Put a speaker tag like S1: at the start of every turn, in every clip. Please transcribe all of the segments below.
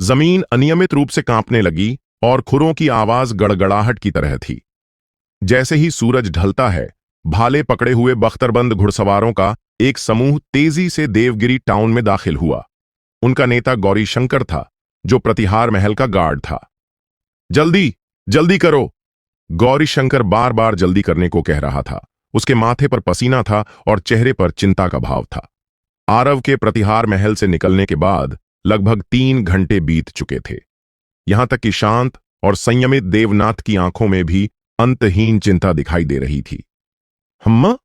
S1: जमीन अनियमित रूप से कांपने लगी और खुरों की आवाज गड़गड़ाहट की तरह थी। जैसे ही सूरज ढलता है, भाले पकड़े हुए बख्तरबंद घुड़सवारों का एक समूह तेजी से देवगिरी टाउन में दाखिल हुआ। उनका नेता गौरीशंकर था, जो प्रतिहार महल का गार्ड था। जल्दी जल्दी करो! गौरीशंकर बार बार जल्दी करने को कह रहा था। उसके माथे पर पसीना था और चेहरे पर चिंता का भाव था। आरव के प्रतिहार महल से निकलने के बाद लगभग 3 घंटे बीत चुके थे। यहां तक कि शांत और संयमित देवनाथ की आंखों में भी अंतहीन चिंता दिखाई दे रही थी। हम्मा?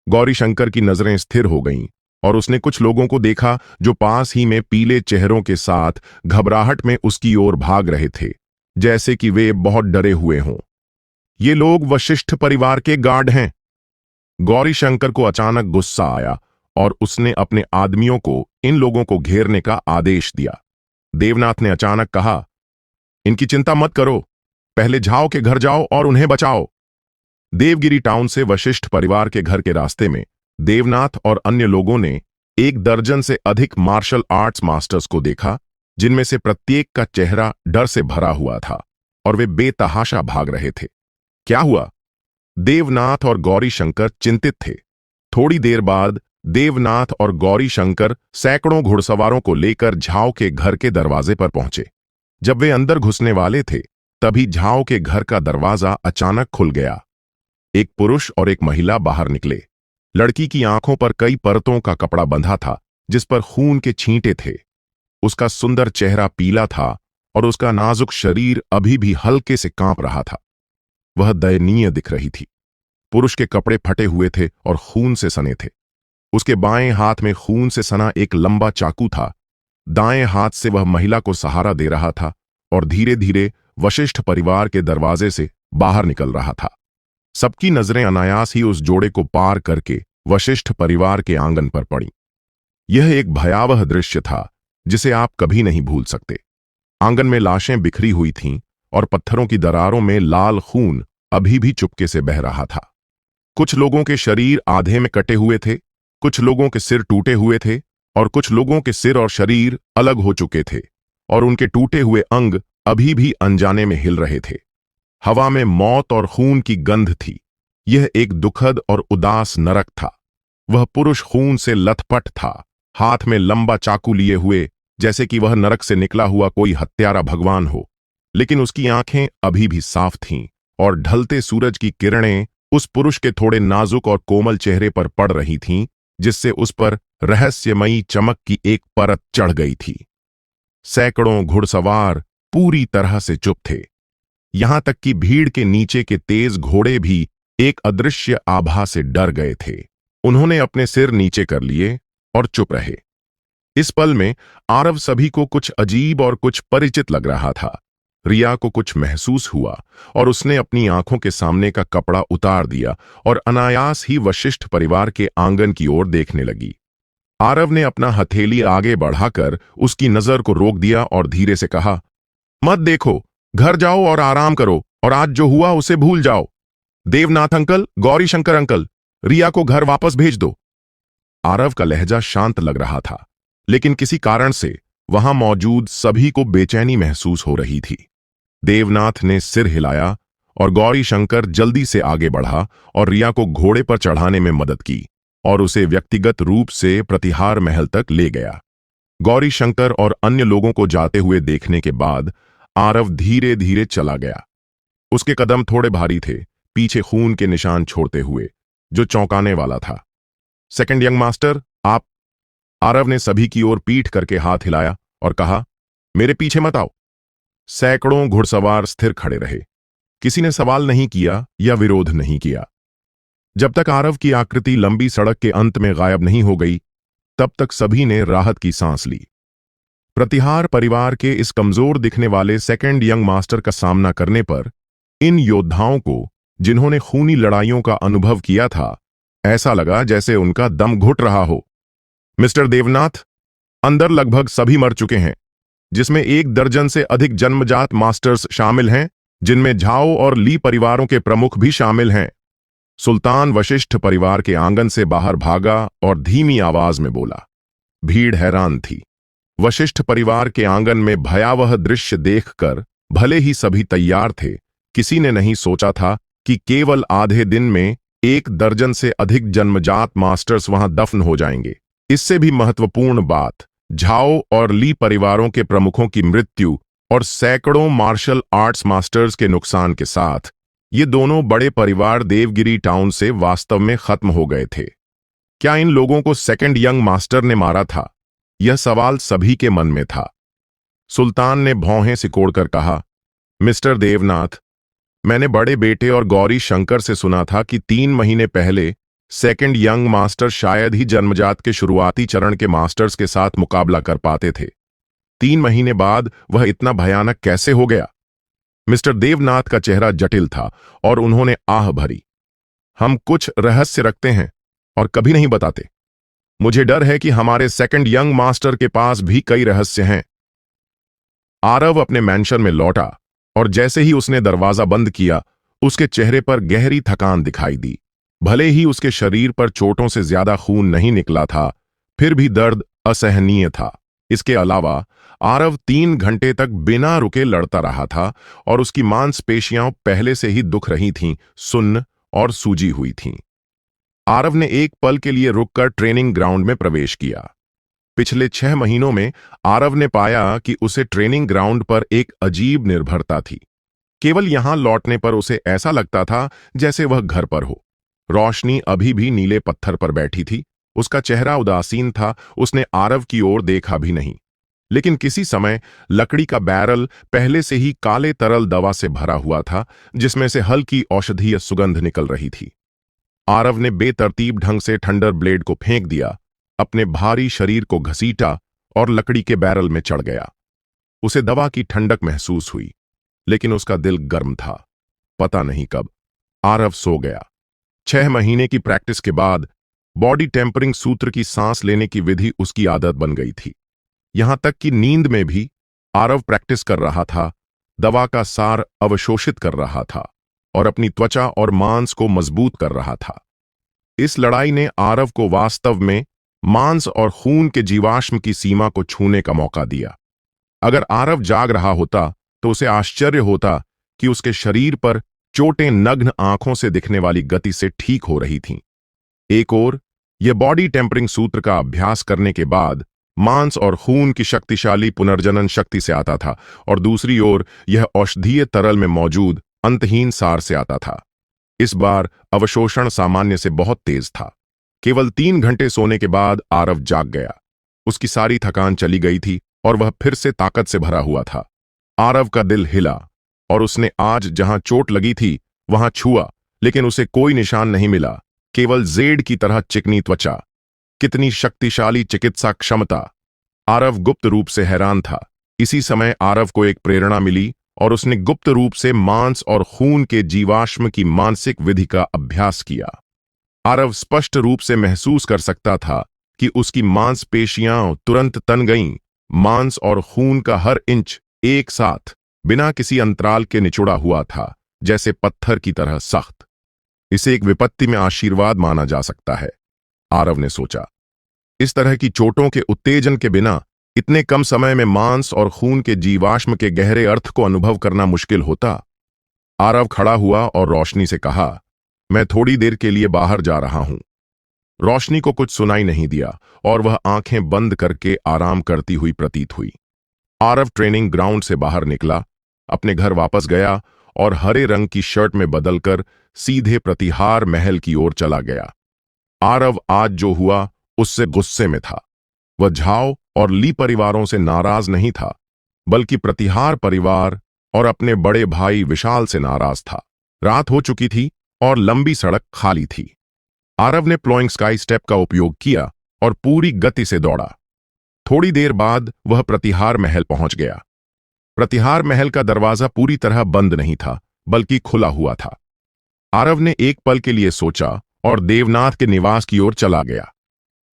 S1: गौरीशंकर की नजरें स्थिर हो गईं और उसने कुछ लोगों को देखा जो पास ही में पीले चेहरों के साथ घबराहट में उसकी ओर भाग रहे थे, जैसे कि वे बहुत डरे हुए हों। ये लोग वशिष्ठ परिवार के गार्ड हैं। गौरीशंकर को अचानक गुस्सा आया और उसने अपने आदमियों को इन लोगों को घेरने का आदेश दिया। देवनाथ ने अचानक कहा, इनकी चिंता मत करो, पहले झाओ के घर जाओ और उन्हें बचाओ। देवगिरी टाउन से वशिष्ठ परिवार के घर के रास्ते में देवनाथ और अन्य लोगों ने 1 दर्जन से अधिक मार्शल आर्ट्स मास्टर्स को देखा, जिनमें से प्रत्येक का चेहरा डर से भरा हुआ था और वे बेतहाशा भाग रहे थे। क्या हुआ? देवनाथ और गौरीशंकर चिंतित थे। थोड़ी देर बाद देवनाथ और गौरीशंकर सैकड़ों घुड़सवारों को लेकर झाओ के घर के दरवाजे पर पहुंचे। जब वे अंदर घुसने वाले थे, तभी झाओ के घर का दरवाजा अचानक खुल गया। एक पुरुष और एक महिला बाहर निकले। लड़की की आंखों पर कई परतों का कपड़ा बंधा था, जिस पर खून के छींटे थे। उसका सुंदर चेहरा पीला था और उसका नाजुक शरीर अभी भी हल्के से कांप रहा था। वह दयनीय दिख रही थी। पुरुष के कपड़े फटे हुए थे और खून से सने थे। उसके बाएं हाथ में खून से सना एक लंबा चाकू था। दाएं हाथ से वह महिला को सहारा दे रहा था और धीरे धीरे वशिष्ठ परिवार के दरवाजे से बाहर निकल रहा था। सबकी नजरें अनायास ही उस जोड़े को पार करके वशिष्ठ परिवार के आंगन पर पड़ी। यह एक भयावह दृश्य था जिसे आप कभी नहीं भूल सकते। आंगन में लाशें बिखरी हुई थीं और पत्थरों की दरारों में लाल खून अभी भी चुपके से बह रहा था। कुछ लोगों के शरीर आधे में कटे हुए थे, कुछ लोगों के सिर टूटे हुए थे और कुछ लोगों के सिर और शरीर अलग हो चुके थे और उनके टूटे हुए अंग अभी भी अनजाने में हिल रहे थे। हवा में मौत और खून की गंध थी। यह एक दुखद और उदास नरक था। वह पुरुष खून से लथपथ था, हाथ में लंबा चाकू लिए हुए, जैसे कि वह नरक से निकला हुआ कोई हत्यारा भगवान हो। लेकिन उसकी आंखें अभी भी साफ थीं और ढलते सूरज की किरणें उस पुरुष के थोड़े नाजुक और कोमल चेहरे पर पड़ रही थीं, जिससे उस पर रहस्यमयी चमक की एक परत चढ़ गई थी। सैकड़ों घुड़सवार पूरी तरह से चुप थे। यहां तक कि भीड़ के नीचे के तेज घोड़े भी एक अदृश्य आभा से डर गए थे। उन्होंने अपने सिर नीचे कर लिए और चुप रहे। इस पल में आरव सभी को कुछ अजीब और कुछ परिचित लग रहा था। रिया को कुछ महसूस हुआ और उसने अपनी आंखों के सामने का कपड़ा उतार दिया और अनायास ही वशिष्ठ परिवार के आंगन की ओर देखने लगी। आरव ने अपना हथेली आगे बढ़ाकर उसकी नजर को रोक दिया और धीरे से कहा, मत देखो, घर जाओ और आराम करो और आज जो हुआ उसे भूल जाओ। देवनाथ अंकल, गौरीशंकर अंकल, रिया को घर वापस भेज दो। आरव का लहजा शांत लग रहा था, लेकिन किसी कारण से वहां मौजूद सभी को बेचैनी महसूस हो रही थी। देवनाथ ने सिर हिलाया और गौरीशंकर जल्दी से आगे बढ़ा और रिया को घोड़े पर चढ़ाने में मदद की और उसे व्यक्तिगत रूप से प्रतिहार महल तक ले गया। गौरीशंकर और अन्य लोगों को जाते हुए देखने के बाद आरव धीरे धीरे चला गया। उसके कदम थोड़े भारी थे, पीछे खून के निशान छोड़ते हुए, जो चौंकाने वाला था। सेकंड यंग मास्टर, आप? आरव ने सभी की ओर पीठ करके हाथ हिलाया और कहा, मेरे पीछे मत आओ। सैकड़ों घुड़सवार स्थिर खड़े रहे। किसी ने सवाल नहीं किया या विरोध नहीं किया। जब तक आरव की आकृति लंबी सड़क के अंत में गायब नहीं हो गई, तब तक सभी ने राहत की सांस ली। प्रतिहार परिवार के इस कमजोर दिखने वाले सेकंड यंग मास्टर का सामना करने पर इन योद्धाओं को, जिन्होंने खूनी लड़ाइयों का अनुभव किया था, ऐसा लगा जैसे उनका दम घुट रहा हो। मिस्टर देवनाथ, अंदर लगभग सभी मर चुके हैं, जिसमें 1 दर्जन से अधिक जन्मजात मास्टर्स शामिल हैं, जिनमें झाओ और ली परिवारों के प्रमुख भी शामिल हैं। सुल्तान वशिष्ठ परिवार के आंगन से बाहर भागा और धीमी आवाज में बोला। भीड़ हैरान थी। वशिष्ठ परिवार के आंगन में भयावह दृश्य देखकर भले ही सभी तैयार थे, किसी ने नहीं सोचा था कि केवल आधे दिन में 1 दर्जन से अधिक जन्मजात मास्टर्स वहां दफन हो जाएंगे। इससे भी महत्वपूर्ण बात, झाओ और ली परिवारों के प्रमुखों की मृत्यु और सैकड़ों मार्शल आर्ट्स मास्टर्स के नुकसान के साथ ये दोनों बड़े परिवार देवगिरी टाउन से वास्तव में खत्म हो गए थे। क्या इन लोगों को सेकंड यंग मास्टर ने मारा था? यह सवाल सभी के मन में था। सुल्तान ने भौहें सिकोड़कर कहा, मिस्टर देवनाथ, मैंने बड़े बेटे और गौरी शंकर से सुना था कि 3 महीने पहले सेकंड यंग मास्टर शायद ही जन्मजात के शुरुआती चरण के मास्टर्स के साथ मुकाबला कर पाते थे। 3 महीने बाद वह इतना भयानक कैसे हो गया? मिस्टर देवनाथ का चेहरा जटिल था और उन्होंने आह भरी। हम कुछ रहस्य रखते हैं और कभी नहीं बताते। मुझे डर है कि हमारे सेकंड यंग मास्टर के पास भी कई रहस्य हैं। आरव अपने मैंशन में लौटा और जैसे ही उसने दरवाजा बंद किया, उसके चेहरे पर गहरी थकान दिखाई दी। भले ही उसके शरीर पर चोटों से ज्यादा खून नहीं निकला था, फिर भी दर्द असहनीय था। इसके अलावा आरव 3 घंटे तक बिना रुके लड़ता रहा था और उसकी मांसपेशियां पहले से ही दुख रही थीं, सुन्न और सूजी हुई थीं। आरव ने एक पल के लिए रुककर ट्रेनिंग ग्राउंड में प्रवेश किया। पिछले 6 महीनों में आरव ने पाया कि उसे ट्रेनिंग ग्राउंड पर एक अजीब निर्भरता थी। केवल यहां लौटने पर उसे ऐसा लगता था जैसे वह घर पर हो। रोशनी अभी भी नीले पत्थर पर बैठी थी, उसका चेहरा उदासीन था, उसने आरव की ओर देखा भी नहीं। लेकिन किसी समय लकड़ी का बैरल पहले से ही काले तरल दवा से भरा हुआ था, जिसमें से हल्की औषधीय सुगंध निकल रही थी। आरव ने बेतरतीब ढंग से ठंडर ब्लेड को फेंक दिया, अपने भारी शरीर को घसीटा और लकड़ी के बैरल में चढ़ गया। उसे दवा की ठंडक महसूस हुई, लेकिन उसका दिल गर्म था। पता नहीं कब आरव सो गया। 6 महीने की प्रैक्टिस के बाद बॉडी टेम्परिंग सूत्र की सांस लेने की विधि उसकी आदत बन गई थी। यहां तक कि नींद में भी आरव प्रैक्टिस कर रहा था, दवा का सार अवशोषित कर रहा था और अपनी त्वचा और मांस को मजबूत कर रहा था। इस लड़ाई ने आरव को वास्तव में मांस और खून के जीवाश्म की सीमा को छूने का मौका दिया। अगर आरव जाग रहा होता तो उसे आश्चर्य होता कि उसके शरीर पर चोटें नग्न आंखों से दिखने वाली गति से ठीक हो रही थीं। एक ओर यह बॉडी टेम्परिंग सूत्र का अभ्यास करने के बाद मांस और खून की शक्तिशाली पुनर्जनन शक्ति से आता था, और दूसरी ओर यह औषधीय तरल में मौजूद अंतहीन सार से आता था। इस बार अवशोषण सामान्य से बहुत तेज था। केवल 3 घंटे सोने के बाद आरव जाग गया। उसकी सारी थकान चली गई थी और वह फिर से ताकत से भरा हुआ था। आरव का दिल हिला और उसने आज जहां चोट लगी थी वहां छुआ, लेकिन उसे कोई निशान नहीं मिला, केवल जेड की तरह चिकनी त्वचा। कितनी शक्तिशाली चिकित्सा क्षमता! आरव गुप्त रूप से हैरान था। इसी समय आरव को एक प्रेरणा मिली और उसने गुप्त रूप से मांस और खून के जीवाश्म की मानसिक विधि का अभ्यास किया। आरव स्पष्ट रूप से महसूस कर सकता था कि उसकी मांसपेशियां तुरंत तन गईं। मांस और खून का हर इंच एक साथ बिना किसी अंतराल के निचुड़ा हुआ था, जैसे पत्थर की तरह सख्त। इसे एक विपत्ति में आशीर्वाद माना जा सकता है, आरव ने सोचा। इस तरह की चोटों के उत्तेजन के बिना इतने कम समय में मांस और खून के जीवाश्म के गहरे अर्थ को अनुभव करना मुश्किल होता। आरव खड़ा हुआ और रोशनी से कहा, मैं थोड़ी देर के लिए बाहर जा रहा हूं। रोशनी को कुछ सुनाई नहीं दिया और वह आंखें बंद करके आराम करती हुई प्रतीत हुई। आरव ट्रेनिंग ग्राउंड से बाहर निकला, अपने घर वापस गया और हरे रंग की शर्ट में बदलकर सीधे प्रतिहार महल की ओर चला गया। आरव आज जो हुआ उससे गुस्से में था। वह झाओ और ली परिवारों से नाराज नहीं था, बल्कि प्रतिहार परिवार और अपने बड़े भाई विशाल से नाराज था। रात हो चुकी थी और लंबी सड़क खाली थी। आरव ने प्लोइंग स्काई स्टेप का उपयोग किया और पूरी गति से दौड़ा। थोड़ी देर बाद वह प्रतिहार महल पहुंच गया। प्रतिहार महल का दरवाजा पूरी तरह बंद नहीं था, बल्कि खुला हुआ था। आरव ने एक पल के लिए सोचा और देवनाथ के निवास की ओर चला गया।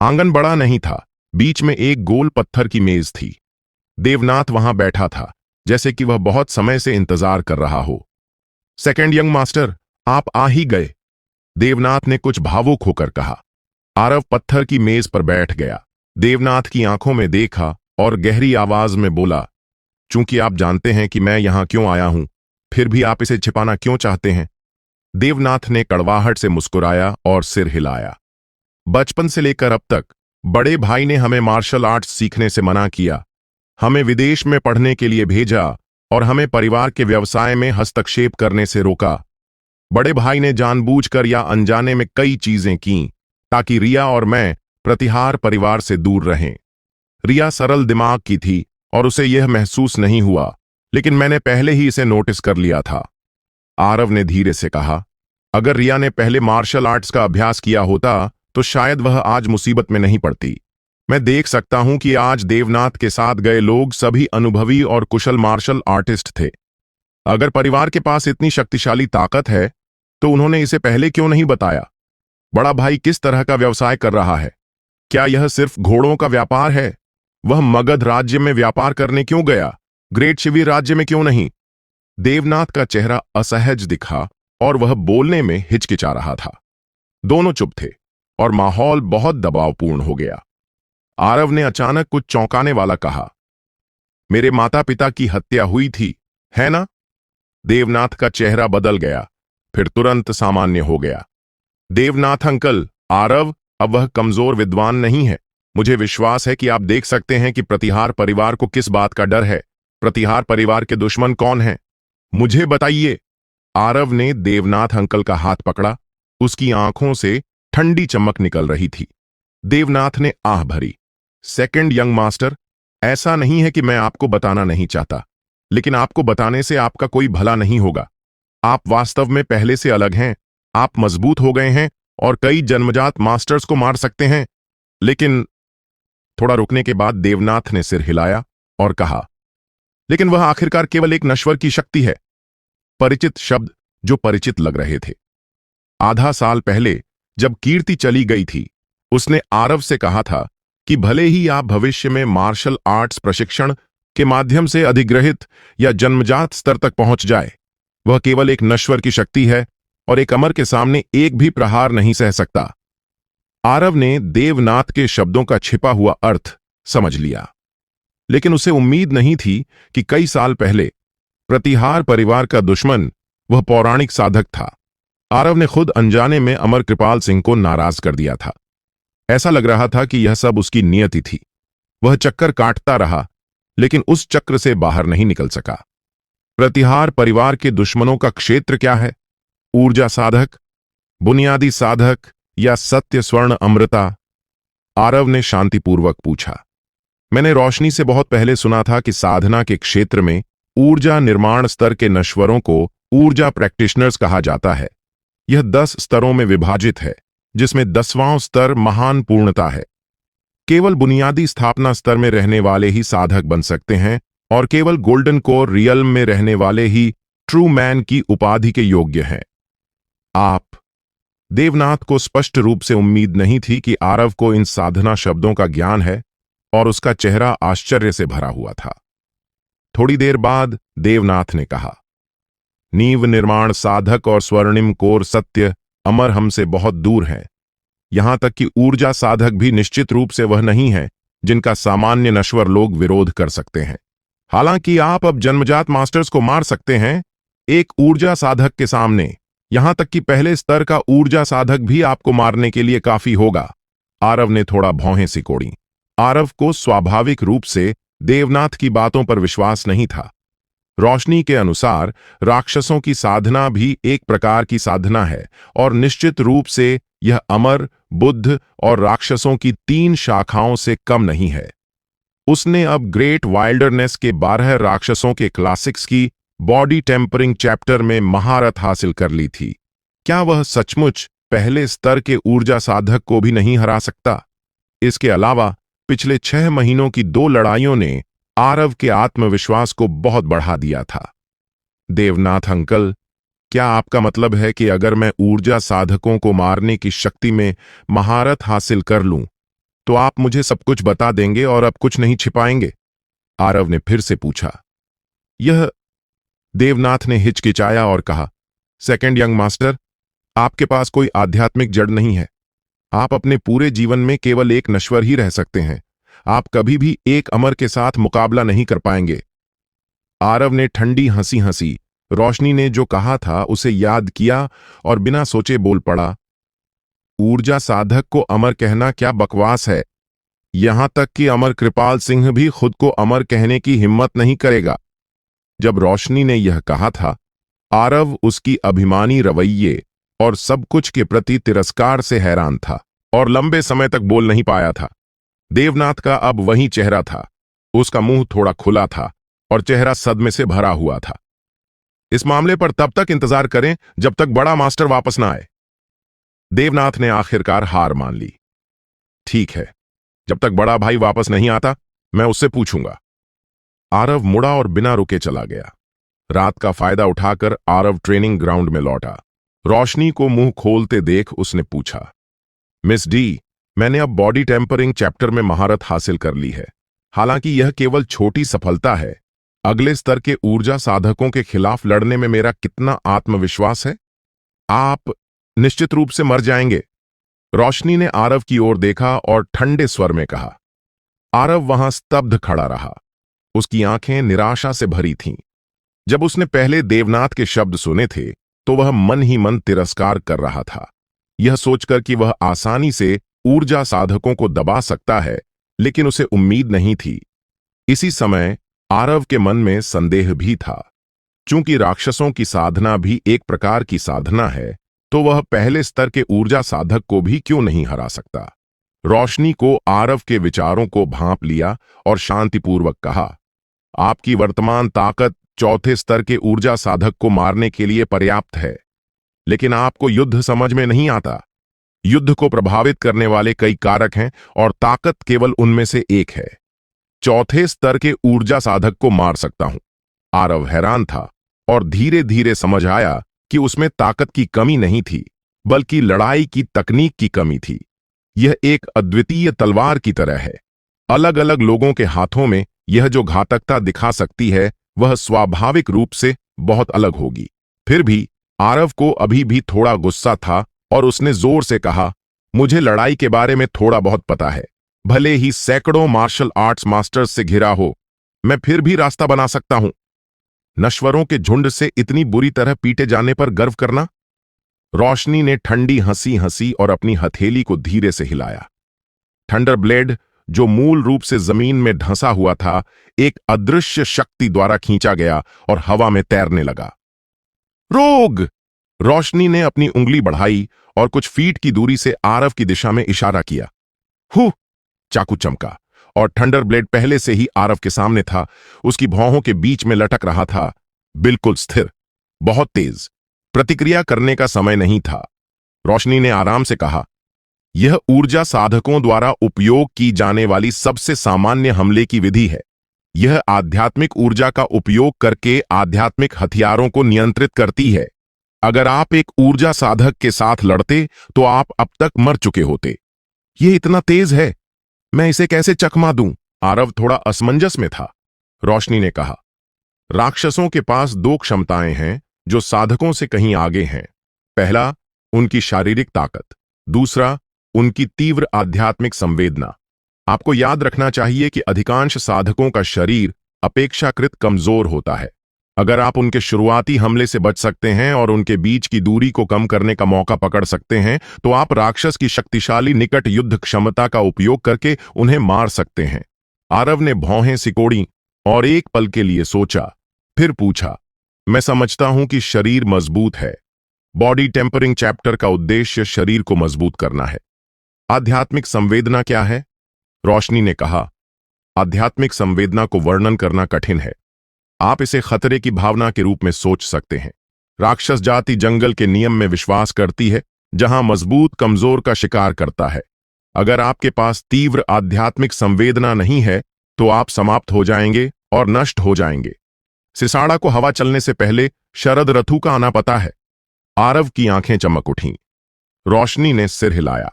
S1: आंगन बड़ा नहीं था, बीच में एक गोल पत्थर की मेज थी। देवनाथ वहां बैठा था, जैसे कि वह बहुत समय से इंतजार कर रहा हो। सेकंड यंग मास्टर, आप आ ही गए, देवनाथ ने कुछ भावुक होकर कहा। आरव पत्थर की मेज पर बैठ गया। देवनाथ की आंखों में देखा और गहरी आवाज में बोला, चूंकि आप जानते हैं कि मैं यहां क्यों आया हूं, फिर भी आप इसे छिपाना क्यों चाहते हैं? देवनाथ ने कड़वाहट से मुस्कुराया और सिर हिलाया। बचपन से लेकर अब तक बड़े भाई ने हमें मार्शल आर्ट्स सीखने से मना किया, हमें विदेश में पढ़ने के लिए भेजा और हमें परिवार के व्यवसाय में हस्तक्षेप करने से रोका। बड़े भाई ने जानबूझकर या अनजाने में कई चीजें की ताकि रिया और मैं प्रतिहार परिवार से दूर रहें। रिया सरल दिमाग की थी और उसे यह महसूस नहीं हुआ, लेकिन मैंने पहले ही इसे नोटिस कर लिया था। आरव ने धीरे से कहा, अगर रिया ने पहले मार्शल आर्ट्स का अभ्यास किया होता तो शायद वह आज मुसीबत में नहीं पड़ती। मैं देख सकता हूं कि आज देवनाथ के साथ गए लोग सभी अनुभवी और कुशल मार्शल आर्टिस्ट थे। अगर परिवार के पास इतनी शक्तिशाली ताकत है तो उन्होंने इसे पहले क्यों नहीं बताया? बड़ा भाई किस तरह का व्यवसाय कर रहा है? क्या यह सिर्फ घोड़ों का व्यापार है? वह मगध राज्य में व्यापार करने क्यों गया, ग्रेट शिविर राज्य में क्यों नहीं? देवनाथ का चेहरा असहज दिखा और वह बोलने में हिचकिचा रहा था। दोनों चुप थे और माहौल बहुत दबावपूर्ण हो गया। आरव ने अचानक कुछ चौंकाने वाला कहा, मेरे माता पिता की हत्या हुई थी, है ना? देवनाथ का चेहरा बदल गया, फिर तुरंत सामान्य हो गया। देवनाथ अंकल, आरव अब वह कमजोर विद्वान नहीं है। मुझे विश्वास है कि आप देख सकते हैं कि प्रतिहार परिवार को किस बात का डर है। प्रतिहार परिवार के दुश्मन कौन हैं? मुझे बताइए। आरव ने देवनाथ अंकल का हाथ पकड़ा। उसकी आंखों से ठंडी चमक निकल रही थी। देवनाथ ने आह भरी। सेकंड यंग मास्टर, ऐसा नहीं है कि मैं आपको बताना नहीं चाहता, लेकिन आपको बताने से आपका कोई भला नहीं होगा। आप वास्तव में पहले से अलग हैं। आप मजबूत हो गए हैं और कई जन्मजात मास्टर्स को मार सकते हैं। लेकिन थोड़ा रुकने के बाद देवनाथ ने सिर हिलाया और कहा, लेकिन वह आखिरकार केवल एक नश्वर की शक्ति है। परिचित शब्द जो परिचित लग रहे थे। आधा साल पहले जब कीर्ति चली गई थी, उसने आरव से कहा था कि भले ही आप भविष्य में मार्शल आर्ट्स प्रशिक्षण के माध्यम से अधिग्रहित या जन्मजात स्तर तक पहुंच जाए, वह केवल एक नश्वर की शक्ति है और एक अमर के सामने एक भी प्रहार नहीं सह सकता। आरव ने देवनाथ के शब्दों का छिपा हुआ अर्थ समझ लिया, लेकिन उसे उम्मीद नहीं थी कि कई साल पहले प्रतिहार परिवार का दुश्मन वह पौराणिक साधक था। आरव ने खुद अनजाने में अमर कृपाल सिंह को नाराज कर दिया था। ऐसा लग रहा था कि यह सब उसकी नियति थी। वह चक्कर काटता रहा, लेकिन उस चक्र से बाहर नहीं निकल सका। प्रतिहार परिवार के दुश्मनों का क्षेत्र क्या है? ऊर्जा साधक, बुनियादी साधक या सत्य स्वर्ण अमृता? आरव ने शांतिपूर्वक पूछा। मैंने रोशनी से बहुत पहले सुना था कि साधना के क्षेत्र में ऊर्जा निर्माण स्तर के नश्वरों को ऊर्जा प्रैक्टिशनर्स कहा जाता है। यह 10 स्तरों में विभाजित है, जिसमें 10वां स्तर महान पूर्णता है। केवल बुनियादी स्थापना स्तर में रहने वाले ही साधक बन सकते हैं और केवल गोल्डन कोर रियल्म में रहने वाले ही ट्रू मैन की उपाधि के योग्य हैं। आप? देवनाथ को स्पष्ट रूप से उम्मीद नहीं थी कि आरव को इन साधना शब्दों का ज्ञान है और उसका चेहरा आश्चर्य से भरा हुआ था। थोड़ी देर बाद देवनाथ ने कहा, नींव निर्माण साधक और स्वर्णिम कोर सत्य अमर हमसे बहुत दूर हैं। यहां तक कि ऊर्जा साधक भी निश्चित रूप से वह नहीं है जिनका सामान्य नश्वर लोग विरोध कर सकते हैं। हालांकि आप अब जन्मजात मास्टर्स को मार सकते हैं एक ऊर्जा साधक के सामने, यहां तक कि पहले स्तर का ऊर्जा साधक भी आपको मारने के लिए काफी होगा। आरव ने थोड़ा भौहें सिकोड़ी। आरव को स्वाभाविक रूप से देवनाथ की बातों पर विश्वास नहीं था। रोशनी के अनुसार राक्षसों की साधना भी एक प्रकार की साधना है और निश्चित रूप से यह अमर, बुद्ध और राक्षसों की 3 शाखाओं से कम नहीं है। उसने अब ग्रेट वाइल्डरनेस के 12 राक्षसों के क्लासिक्स की बॉडी टेम्परिंग चैप्टर में महारत हासिल कर ली थी। क्या वह सचमुच पहले स्तर के ऊर्जा साधक को भी नहीं हरा सकता? इसके अलावा पिछले 6 महीनों की 2 लड़ाइयों ने आरव के आत्मविश्वास को बहुत बढ़ा दिया था। देवनाथ अंकल, क्या आपका मतलब है कि अगर मैं ऊर्जा साधकों को मारने की शक्ति में महारत हासिल कर लूं, तो आप मुझे सब कुछ बता देंगे और अब कुछ नहीं छिपाएंगे? आरव ने फिर से पूछा। यह देवनाथ ने हिचकिचाया और कहा, सेकंड यंग मास्टर, आपके पास कोई आध्यात्मिक जड़ नहीं है। आप अपने पूरे जीवन में केवल एक नश्वर ही रह सकते हैं। आप कभी भी एक अमर के साथ मुकाबला नहीं कर पाएंगे। आरव ने ठंडी हंसी हंसी। रोशनी ने जो कहा था उसे याद किया और बिना सोचे बोल पड़ा, ऊर्जा साधक को अमर कहना क्या बकवास है। यहां तक कि अमर कृपाल सिंह भी खुद को अमर कहने की हिम्मत नहीं करेगा। जब रोशनी ने यह कहा था, आरव उसकी अभिमानी रवैये और सब कुछ के प्रति तिरस्कार से हैरान था और लंबे समय तक बोल नहीं पाया था। देवनाथ का अब वही चेहरा था। उसका मुंह थोड़ा खुला था और चेहरा सदमे से भरा हुआ था। इस मामले पर तब तक इंतजार करें जब तक बड़ा मास्टर वापस ना आए। देवनाथ ने आखिरकार हार मान ली। ठीक है, जब तक बड़ा भाई वापस नहीं आता मैं उससे पूछूंगा। आरव मुड़ा और बिना रुके चला गया। रात का फायदा उठाकर आरव ट्रेनिंग ग्राउंड में लौटा। रोशनी को मुंह खोलते देख उसने पूछा, मिस डी, मैंने अब बॉडी टेम्परिंग चैप्टर में महारत हासिल कर ली है। हालांकि यह केवल छोटी सफलता है। अगले स्तर के ऊर्जा साधकों के खिलाफ लड़ने में मेरा कितना आत्मविश्वास है। आप निश्चित रूप से मर जाएंगे। रोशनी ने आरव की ओर देखा और ठंडे स्वर में कहा। आरव वहां स्तब्ध खड़ा रहा। उसकी आंखें निराशा से भरी थीं। जब उसने पहले देवनाथ के शब्द सुने थे तो वह मन ही मन तिरस्कार कर रहा था, यह सोचकर कि वह आसानी से ऊर्जा साधकों को दबा सकता है, लेकिन उसे उम्मीद नहीं थी। इसी समय आरव के मन में संदेह भी था। चूंकि राक्षसों की साधना भी एक प्रकार की साधना है, तो वह पहले स्तर के ऊर्जा साधक को भी क्यों नहीं हरा सकता। रोशनी को आरव के विचारों को भांप लिया और शांतिपूर्वक कहा, आपकी वर्तमान ताकत चौथे स्तर के ऊर्जा साधक को मारने के लिए पर्याप्त है, लेकिन आपको युद्ध समझ में नहीं आता। युद्ध को प्रभावित करने वाले कई कारक हैं और ताकत केवल उनमें से एक है। चौथे स्तर के ऊर्जा साधक को मार सकता हूं। आरव हैरान था और धीरे धीरे समझ आया कि उसमें ताकत की कमी नहीं थी, बल्कि लड़ाई की तकनीक की कमी थी। यह एक अद्वितीय तलवार की तरह है। अलग अलग लोगों के हाथों में यह जो घातकता दिखा सकती है, वह स्वाभाविक रूप से बहुत अलग होगी। फिर भी आरव को अभी भी थोड़ा गुस्सा था और उसने जोर से कहा, मुझे लड़ाई के बारे में थोड़ा बहुत पता है। भले ही सैकड़ों मार्शल आर्ट्स मास्टर्स से घिरा हो, मैं फिर भी रास्ता बना सकता हूं। नश्वरों के झुंड से इतनी बुरी तरह पीटे जाने पर गर्व करना। रोशनी ने ठंडी हंसी हंसी और अपनी हथेली को धीरे से हिलाया। थंडर ब्लेड, जो मूल रूप से जमीन में ढंसा हुआ था, एक अदृश्य शक्ति द्वारा खींचा गया और हवा में तैरने लगा। रोग! रोशनी ने अपनी उंगली बढ़ाई और कुछ फीट की दूरी से आरव की दिशा में इशारा किया। हु! चाकू चमका और थंडर ब्लेड पहले से ही आरव के सामने था। उसकी भौहों के बीच में लटक रहा था, बिल्कुल स्थिर, बहुत तेज। प्रतिक्रिया करने का समय नहीं था। रोशनी ने आराम से कहा, यह ऊर्जा साधकों द्वारा उपयोग की जाने वाली सबसे सामान्य हमले की विधि है। यह आध्यात्मिक ऊर्जा का उपयोग करके आध्यात्मिक हथियारों को नियंत्रित करती है। अगर आप एक ऊर्जा साधक के साथ लड़ते तो आप अब तक मर चुके होते। यह इतना तेज है, मैं इसे कैसे चकमा दूं? आरव थोड़ा असमंजस में था। रोशनी ने कहा, राक्षसों के पास दो क्षमताएं हैं जो साधकों से कहीं आगे हैं। पहला, उनकी शारीरिक ताकत। दूसरा, उनकी तीव्र आध्यात्मिक संवेदना। आपको याद रखना चाहिए कि अधिकांश साधकों का शरीर अपेक्षाकृत कमजोर होता है। अगर आप उनके शुरुआती हमले से बच सकते हैं और उनके बीच की दूरी को कम करने का मौका पकड़ सकते हैं, तो आप राक्षस की शक्तिशाली निकट युद्ध क्षमता का उपयोग करके उन्हें मार सकते हैं। आरव ने भौहें सिकोड़ी और एक पल के लिए सोचा, फिर पूछा, मैं समझता हूं कि शरीर मजबूत है। बॉडी टेम्परिंग चैप्टर का उद्देश्य शरीर को मजबूत करना है। आध्यात्मिक संवेदना क्या है? रोशनी ने कहा, आध्यात्मिक संवेदना को वर्णन करना कठिन है। आप इसे खतरे की भावना के रूप में सोच सकते हैं। राक्षस जाति जंगल के नियम में विश्वास करती है, जहां मजबूत कमजोर का शिकार करता है। अगर आपके पास तीव्र आध्यात्मिक संवेदना नहीं है तो आप समाप्त हो जाएंगे और नष्ट हो जाएंगे। सिसाड़ा को हवा चलने से पहले शरद ऋतु का आना पता है। आरव की आंखें चमक उठीं। रोशनी ने सिर हिलाया।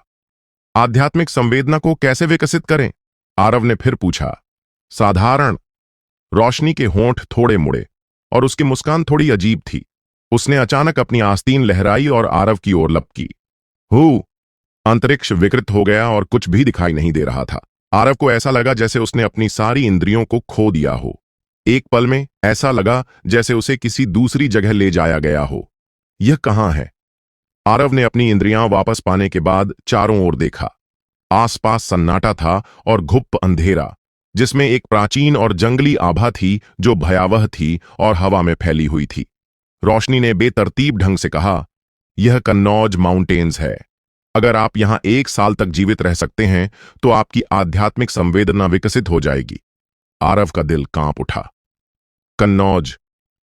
S1: आध्यात्मिक संवेदना को कैसे विकसित करें? आरव ने फिर पूछा। साधारण। रोशनी के होंठ थोड़े मुड़े और उसकी मुस्कान थोड़ी अजीब थी। उसने अचानक अपनी आस्तीन लहराई और आरव की ओर लपकी। हू! अंतरिक्ष विकृत हो गया और कुछ भी दिखाई नहीं दे रहा था। आरव को ऐसा लगा जैसे उसने अपनी सारी इंद्रियों को खो दिया हो। एक पल में ऐसा लगा जैसे उसे किसी दूसरी जगह ले जाया गया हो। यह कहाँ है? आरव ने अपनी इंद्रियां वापस पाने के बाद चारों ओर देखा। आसपास सन्नाटा था और घुप अंधेरा, जिसमें एक प्राचीन और जंगली आभा थी जो भयावह थी और हवा में फैली हुई थी। रोशनी ने बेतरतीब ढंग से कहा, यह कन्नौज माउंटेन्स है। अगर आप यहां 1 साल तक जीवित रह सकते हैं तो आपकी आध्यात्मिक संवेदना विकसित हो जाएगी। आरव का दिल कांप उठा। कन्नौज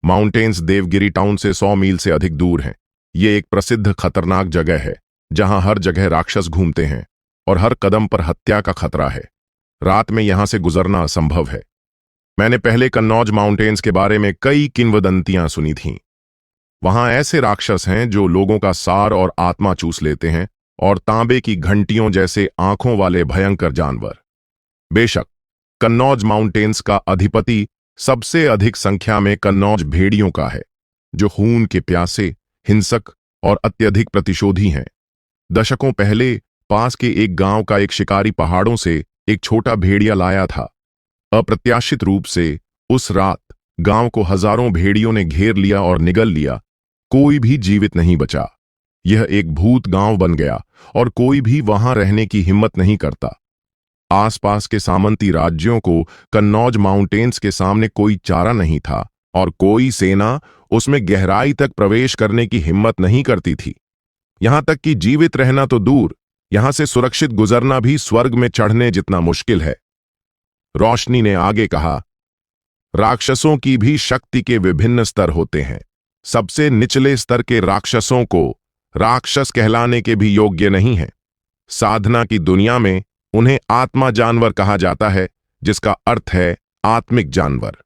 S1: माउंटेन्स देवगिरी टाउन से 100 मील से अधिक दूर हैं। ये एक प्रसिद्ध खतरनाक जगह है जहां हर जगह राक्षस घूमते हैं और हर कदम पर हत्या का खतरा है। रात में यहां से गुजरना असंभव है। मैंने पहले कन्नौज माउंटेन्स के बारे में कई किंवदंतियां सुनी थीं। वहां ऐसे राक्षस हैं जो लोगों का सार और आत्मा चूस लेते हैं, और तांबे की घंटियों जैसे आंखों वाले भयंकर जानवर। बेशक कन्नौज माउंटेन्स का अधिपति सबसे अधिक संख्या में कन्नौज भेड़ियों का है, जो खून के प्यासे, हिंसक और अत्यधिक प्रतिशोधी हैं। दशकों पहले पास के एक गांव का एक शिकारी पहाड़ों से एक छोटा भेड़िया लाया था। अप्रत्याशित रूप से उस रात गांव को हजारों भेड़ियों ने घेर लिया और निगल लिया। कोई भी जीवित नहीं बचा। यह एक भूत गांव बन गया और कोई भी वहां रहने की हिम्मत नहीं करता। आसपास के सामंती राज्यों को कन्नौज माउंटेन्स के सामने कोई चारा नहीं था और कोई सेना उसमें गहराई तक प्रवेश करने की हिम्मत नहीं करती थी। यहां तक कि जीवित रहना तो दूर, यहां से सुरक्षित गुजरना भी स्वर्ग में चढ़ने जितना मुश्किल है। रोशनी ने आगे कहा, राक्षसों की भी शक्ति के विभिन्न स्तर होते हैं। सबसे निचले स्तर के राक्षसों को राक्षस कहलाने के भी योग्य नहीं है। साधना की दुनिया में उन्हें आत्मा जानवर कहा जाता है, जिसका अर्थ है आत्मिक जानवर।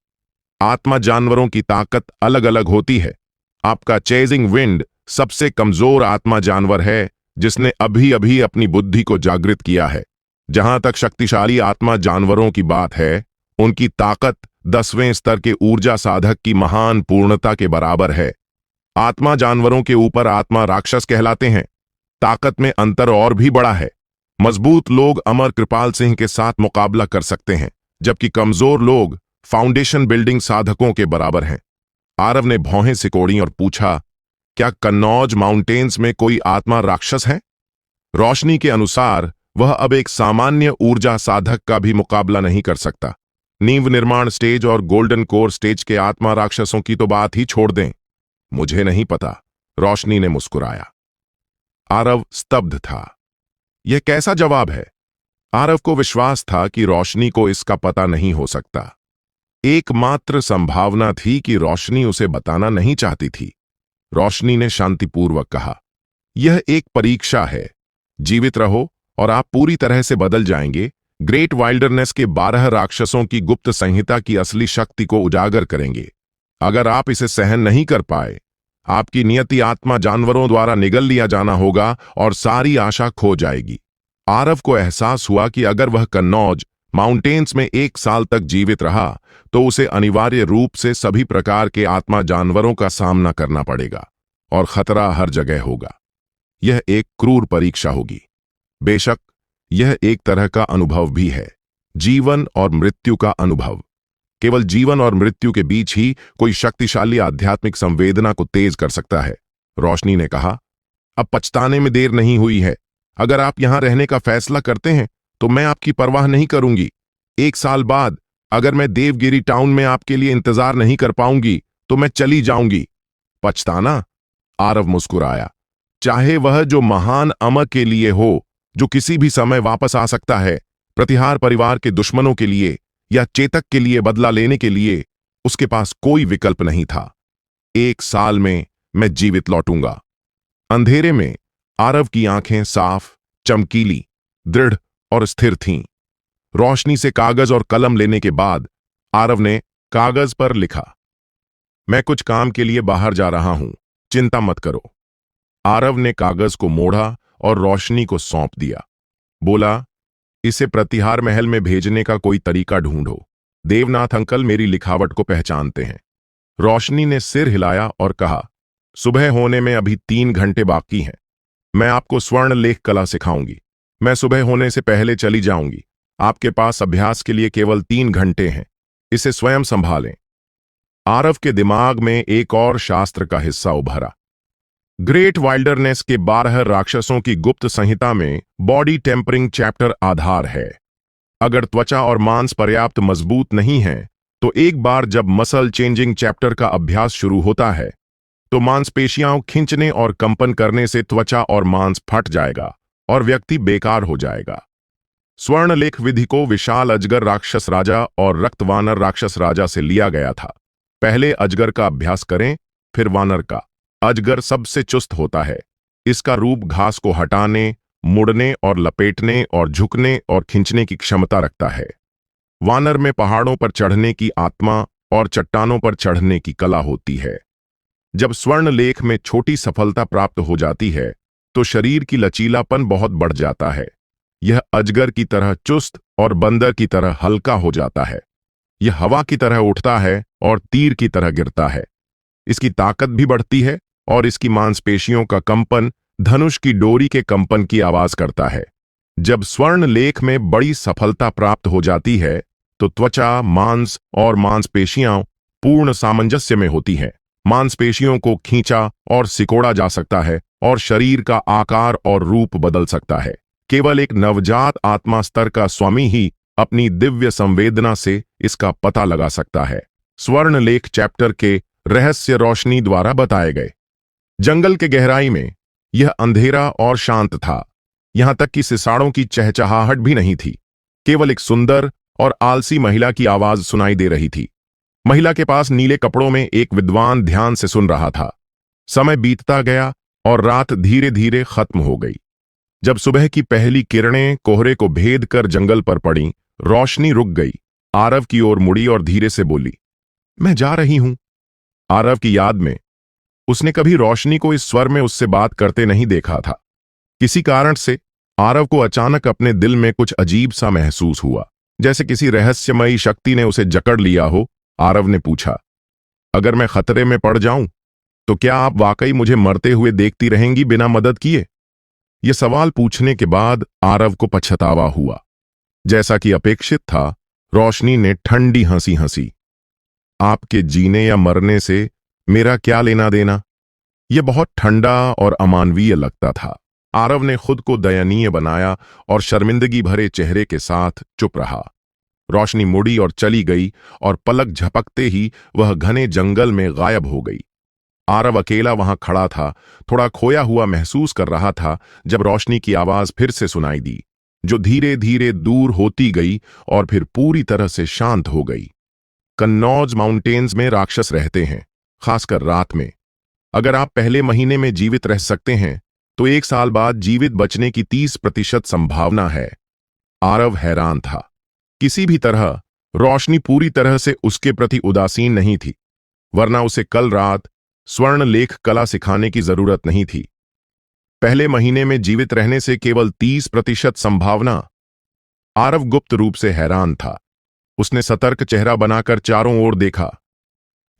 S1: आत्मा जानवरों की ताकत अलग अलग होती है। आपका चेजिंग विंड सबसे कमजोर आत्मा जानवर है, जिसने अभी अभी अपनी बुद्धि को जागृत किया है। जहां तक शक्तिशाली आत्मा जानवरों की बात है, उनकी ताकत 10वें स्तर के ऊर्जा साधक की महान पूर्णता के बराबर है। आत्मा जानवरों के ऊपर आत्मा राक्षस कहलाते हैं। ताकत में अंतर और भी बड़ा है। मजबूत लोग अमर कृपाल सिंह के साथ मुकाबला कर सकते हैं, जबकि कमजोर लोग फाउंडेशन बिल्डिंग साधकों के बराबर हैं। आरव ने भौहें सिकोड़ी और पूछा, क्या कन्नौज माउंटेन्स में कोई आत्मा राक्षस है? रोशनी के अनुसार वह अब एक सामान्य ऊर्जा साधक का भी मुकाबला नहीं कर सकता। नींव निर्माण स्टेज और गोल्डन कोर स्टेज के आत्मा राक्षसों की तो बात ही छोड़ दें। मुझे नहीं पता, रोशनी ने मुस्कुराया। आरव स्तब्ध था। यह कैसा जवाब है? आरव को विश्वास था कि रोशनी को इसका पता नहीं हो सकता। एकमात्र संभावना थी कि रोशनी उसे बताना नहीं चाहती थी। रोशनी ने शांतिपूर्वक कहा, यह एक परीक्षा है। जीवित रहो और आप पूरी तरह से बदल जाएंगे। ग्रेट वाइल्डरनेस के 12 राक्षसों की गुप्त संहिता की असली शक्ति को उजागर करेंगे। अगर आप इसे सहन नहीं कर पाए, आपकी नियति आत्मा जानवरों द्वारा निगल लिया जाना होगा और सारी आशा खो जाएगी। आरव को एहसास हुआ कि अगर वह कन्नौज माउंटेन्स में 1 साल तक जीवित रहा तो उसे अनिवार्य रूप से सभी प्रकार के आत्मा जानवरों का सामना करना पड़ेगा और खतरा हर जगह होगा। यह एक क्रूर परीक्षा होगी। बेशक यह एक तरह का अनुभव भी है, जीवन और मृत्यु का अनुभव। केवल जीवन और मृत्यु के बीच ही कोई शक्तिशाली आध्यात्मिक संवेदना को तेज कर सकता है। रोशनी ने कहा, अब पछताने में देर नहीं हुई है। अगर आप यहां रहने का फैसला करते हैं तो मैं आपकी परवाह नहीं करूंगी। 1 साल बाद अगर मैं देवगिरी टाउन में आपके लिए इंतजार नहीं कर पाऊंगी तो मैं चली जाऊंगी। पछताना? आरव मुस्कुराया। चाहे वह जो महान अमर के लिए हो, जो किसी भी समय वापस आ सकता है, प्रतिहार परिवार के दुश्मनों के लिए या चेतक के लिए बदला लेने के लिए, उसके पास कोई विकल्प नहीं था। 1 साल में मैं जीवित लौटूंगा। अंधेरे में आरव की आंखें साफ, चमकीली, दृढ़ और स्थिर थीं। रोशनी से कागज और कलम लेने के बाद आरव ने कागज पर लिखा, मैं कुछ काम के लिए बाहर जा रहा हूं, चिंता मत करो। आरव ने कागज को मोड़ा और रोशनी को सौंप दिया। बोला, इसे प्रतिहार महल में भेजने का कोई तरीका ढूंढो। देवनाथ अंकल मेरी लिखावट को पहचानते हैं। रोशनी ने सिर हिलाया और कहा, सुबह होने में अभी 3 घंटे बाकी हैं। मैं आपको स्वर्ण लेख कला सिखाऊंगी। मैं सुबह होने से पहले चली जाऊंगी। आपके पास अभ्यास के लिए केवल 3 घंटे हैं। इसे स्वयं संभालें। आरव के दिमाग में एक और शास्त्र का हिस्सा उभरा। ग्रेट वाइल्डरनेस के 12 राक्षसों की गुप्त संहिता में बॉडी टेम्परिंग चैप्टर आधार है। अगर त्वचा और मांस पर्याप्त मजबूत नहीं है, तो एक बार जब मसल चेंजिंग चैप्टर का अभ्यास शुरू होता है, तो मांसपेशियां खींचने और कंपन करने से त्वचा और मांस फट जाएगा और व्यक्ति बेकार हो जाएगा। स्वर्णलेख विधि को विशाल अजगर राक्षस राजा और रक्त वानर राक्षस राजा से लिया गया था। पहले अजगर का अभ्यास करें, फिर वानर का। अजगर सबसे चुस्त होता है। इसका रूप घास को हटाने, मुड़ने और लपेटने और झुकने और खींचने की क्षमता रखता है। वानर में पहाड़ों पर चढ़ने की आत्मा और चट्टानों पर चढ़ने की कला होती है। जब स्वर्णलेख में छोटी सफलता प्राप्त हो जाती है, तो शरीर की लचीलापन बहुत बढ़ जाता है। यह अजगर की तरह चुस्त और बंदर की तरह हल्का हो जाता है। यह हवा की तरह उठता है और तीर की तरह गिरता है। इसकी ताकत भी बढ़ती है और इसकी मांसपेशियों का कंपन धनुष की डोरी के कंपन की आवाज करता है। जब स्वर्णलेख में बड़ी सफलता प्राप्त हो जाती है, तो त्वचा, मांस और मांसपेशियां पूर्ण सामंजस्य में होती हैं। मांसपेशियों को खींचा और सिकोड़ा जा सकता है और शरीर का आकार और रूप बदल सकता है। केवल एक नवजात आत्मा स्तर का स्वामी ही अपनी दिव्य संवेदना से इसका पता लगा सकता है। स्वर्णलेख चैप्टर के रहस्य रोशनी द्वारा बताए गए। जंगल के गहराई में यह अंधेरा और शांत था। यहां तक कि सिसाड़ों की चहचहाहट भी नहीं थी। केवल एक सुंदर और आलसी महिला की आवाज सुनाई दे रही थी। महिला के पास नीले कपड़ों में एक विद्वान ध्यान से सुन रहा था। समय बीतता गया और रात धीरे धीरे खत्म हो गई। जब सुबह की पहली किरणें कोहरे को भेद कर जंगल पर पड़ीं, रोशनी रुक गई। आरव की ओर मुड़ी और धीरे से बोली, मैं जा रही हूं। आरव की याद में उसने कभी रोशनी को इस स्वर में उससे बात करते नहीं देखा था। किसी कारण से आरव को अचानक अपने दिल में कुछ अजीब सा महसूस हुआ, जैसे किसी रहस्यमयी शक्ति ने उसे जकड़ लिया हो। आरव ने पूछा, अगर मैं खतरे में पड़ जाऊं, तो क्या आप वाकई मुझे मरते हुए देखती रहेंगी बिना मदद किए? यह सवाल पूछने के बाद आरव को पछतावा हुआ। जैसा कि अपेक्षित था, रोशनी ने ठंडी हंसी हंसी। आपके जीने या मरने से मेरा क्या लेना देना? यह बहुत ठंडा और अमानवीय लगता था। आरव ने खुद को दयनीय बनाया और शर्मिंदगी भरे चेहरे के साथ चुप रहा। रोशनी मुड़ी और चली गई और पलक झपकते ही वह घने जंगल में गायब हो गई। आरव अकेला वहां खड़ा था, थोड़ा खोया हुआ महसूस कर रहा था, जब रोशनी की आवाज फिर से सुनाई दी, जो धीरे धीरे दूर होती गई और फिर पूरी तरह से शांत हो गई। कन्नौज माउंटेन्स में राक्षस रहते हैं, खासकर रात में। अगर आप पहले महीने में जीवित रह सकते हैं, तो 1 साल बाद जीवित बचने की 30% संभावना है। आरव हैरान था। किसी भी तरह रोशनी पूरी तरह से उसके प्रति उदासीन नहीं थी, वरना उसे कल रात स्वर्णलेख कला सिखाने की जरूरत नहीं थी। पहले महीने में जीवित रहने से केवल 30% संभावना। आरव गुप्त रूप से हैरान था। उसने सतर्क चेहरा बनाकर चारों ओर देखा।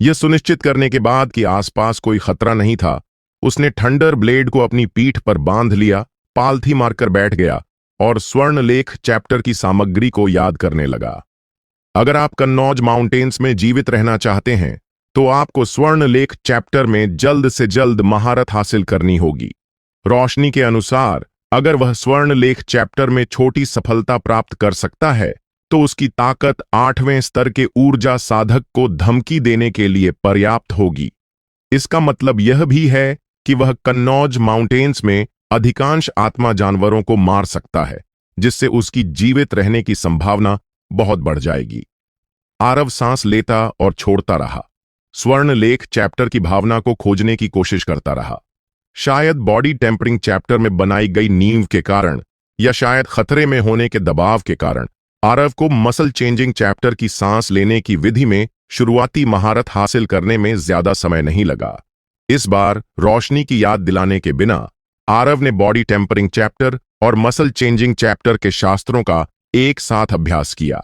S1: यह सुनिश्चित करने के बाद कि आसपास कोई खतरा नहीं था, उसने थंडर ब्लेड को अपनी पीठ पर बांध लिया, पालथी मारकर बैठ गया और स्वर्णलेख चैप्टर की सामग्री को याद करने लगा। अगर आप कन्नौज माउंटेन्स में जीवित रहना चाहते हैं, तो आपको स्वर्णलेख चैप्टर में जल्द से जल्द महारत हासिल करनी होगी। रोशनी के अनुसार, अगर वह स्वर्णलेख चैप्टर में छोटी सफलता प्राप्त कर सकता है, तो उसकी ताकत 8वें स्तर के ऊर्जा साधक को धमकी देने के लिए पर्याप्त होगी। इसका मतलब यह भी है कि वह कन्नौज माउंटेन्स में अधिकांश आत्मा जानवरों को मार सकता है, जिससे उसकी जीवित रहने की संभावना बहुत बढ़ जाएगी। आरव सांस लेता और छोड़ता रहा। स्वर्णलेख चैप्टर की भावना को खोजने की कोशिश करता रहा। शायद बॉडी टेम्परिंग चैप्टर में बनाई गई नींव के कारण, या शायद खतरे में होने के दबाव के कारण, आरव को मसल चेंजिंग चैप्टर की सांस लेने की विधि में शुरुआती महारत हासिल करने में ज्यादा समय नहीं लगा। इस बार रोशनी की याद दिलाने के बिना आरव ने बॉडी टेम्परिंग चैप्टर और मसल चेंजिंग चैप्टर के शास्त्रों का एक साथ अभ्यास किया।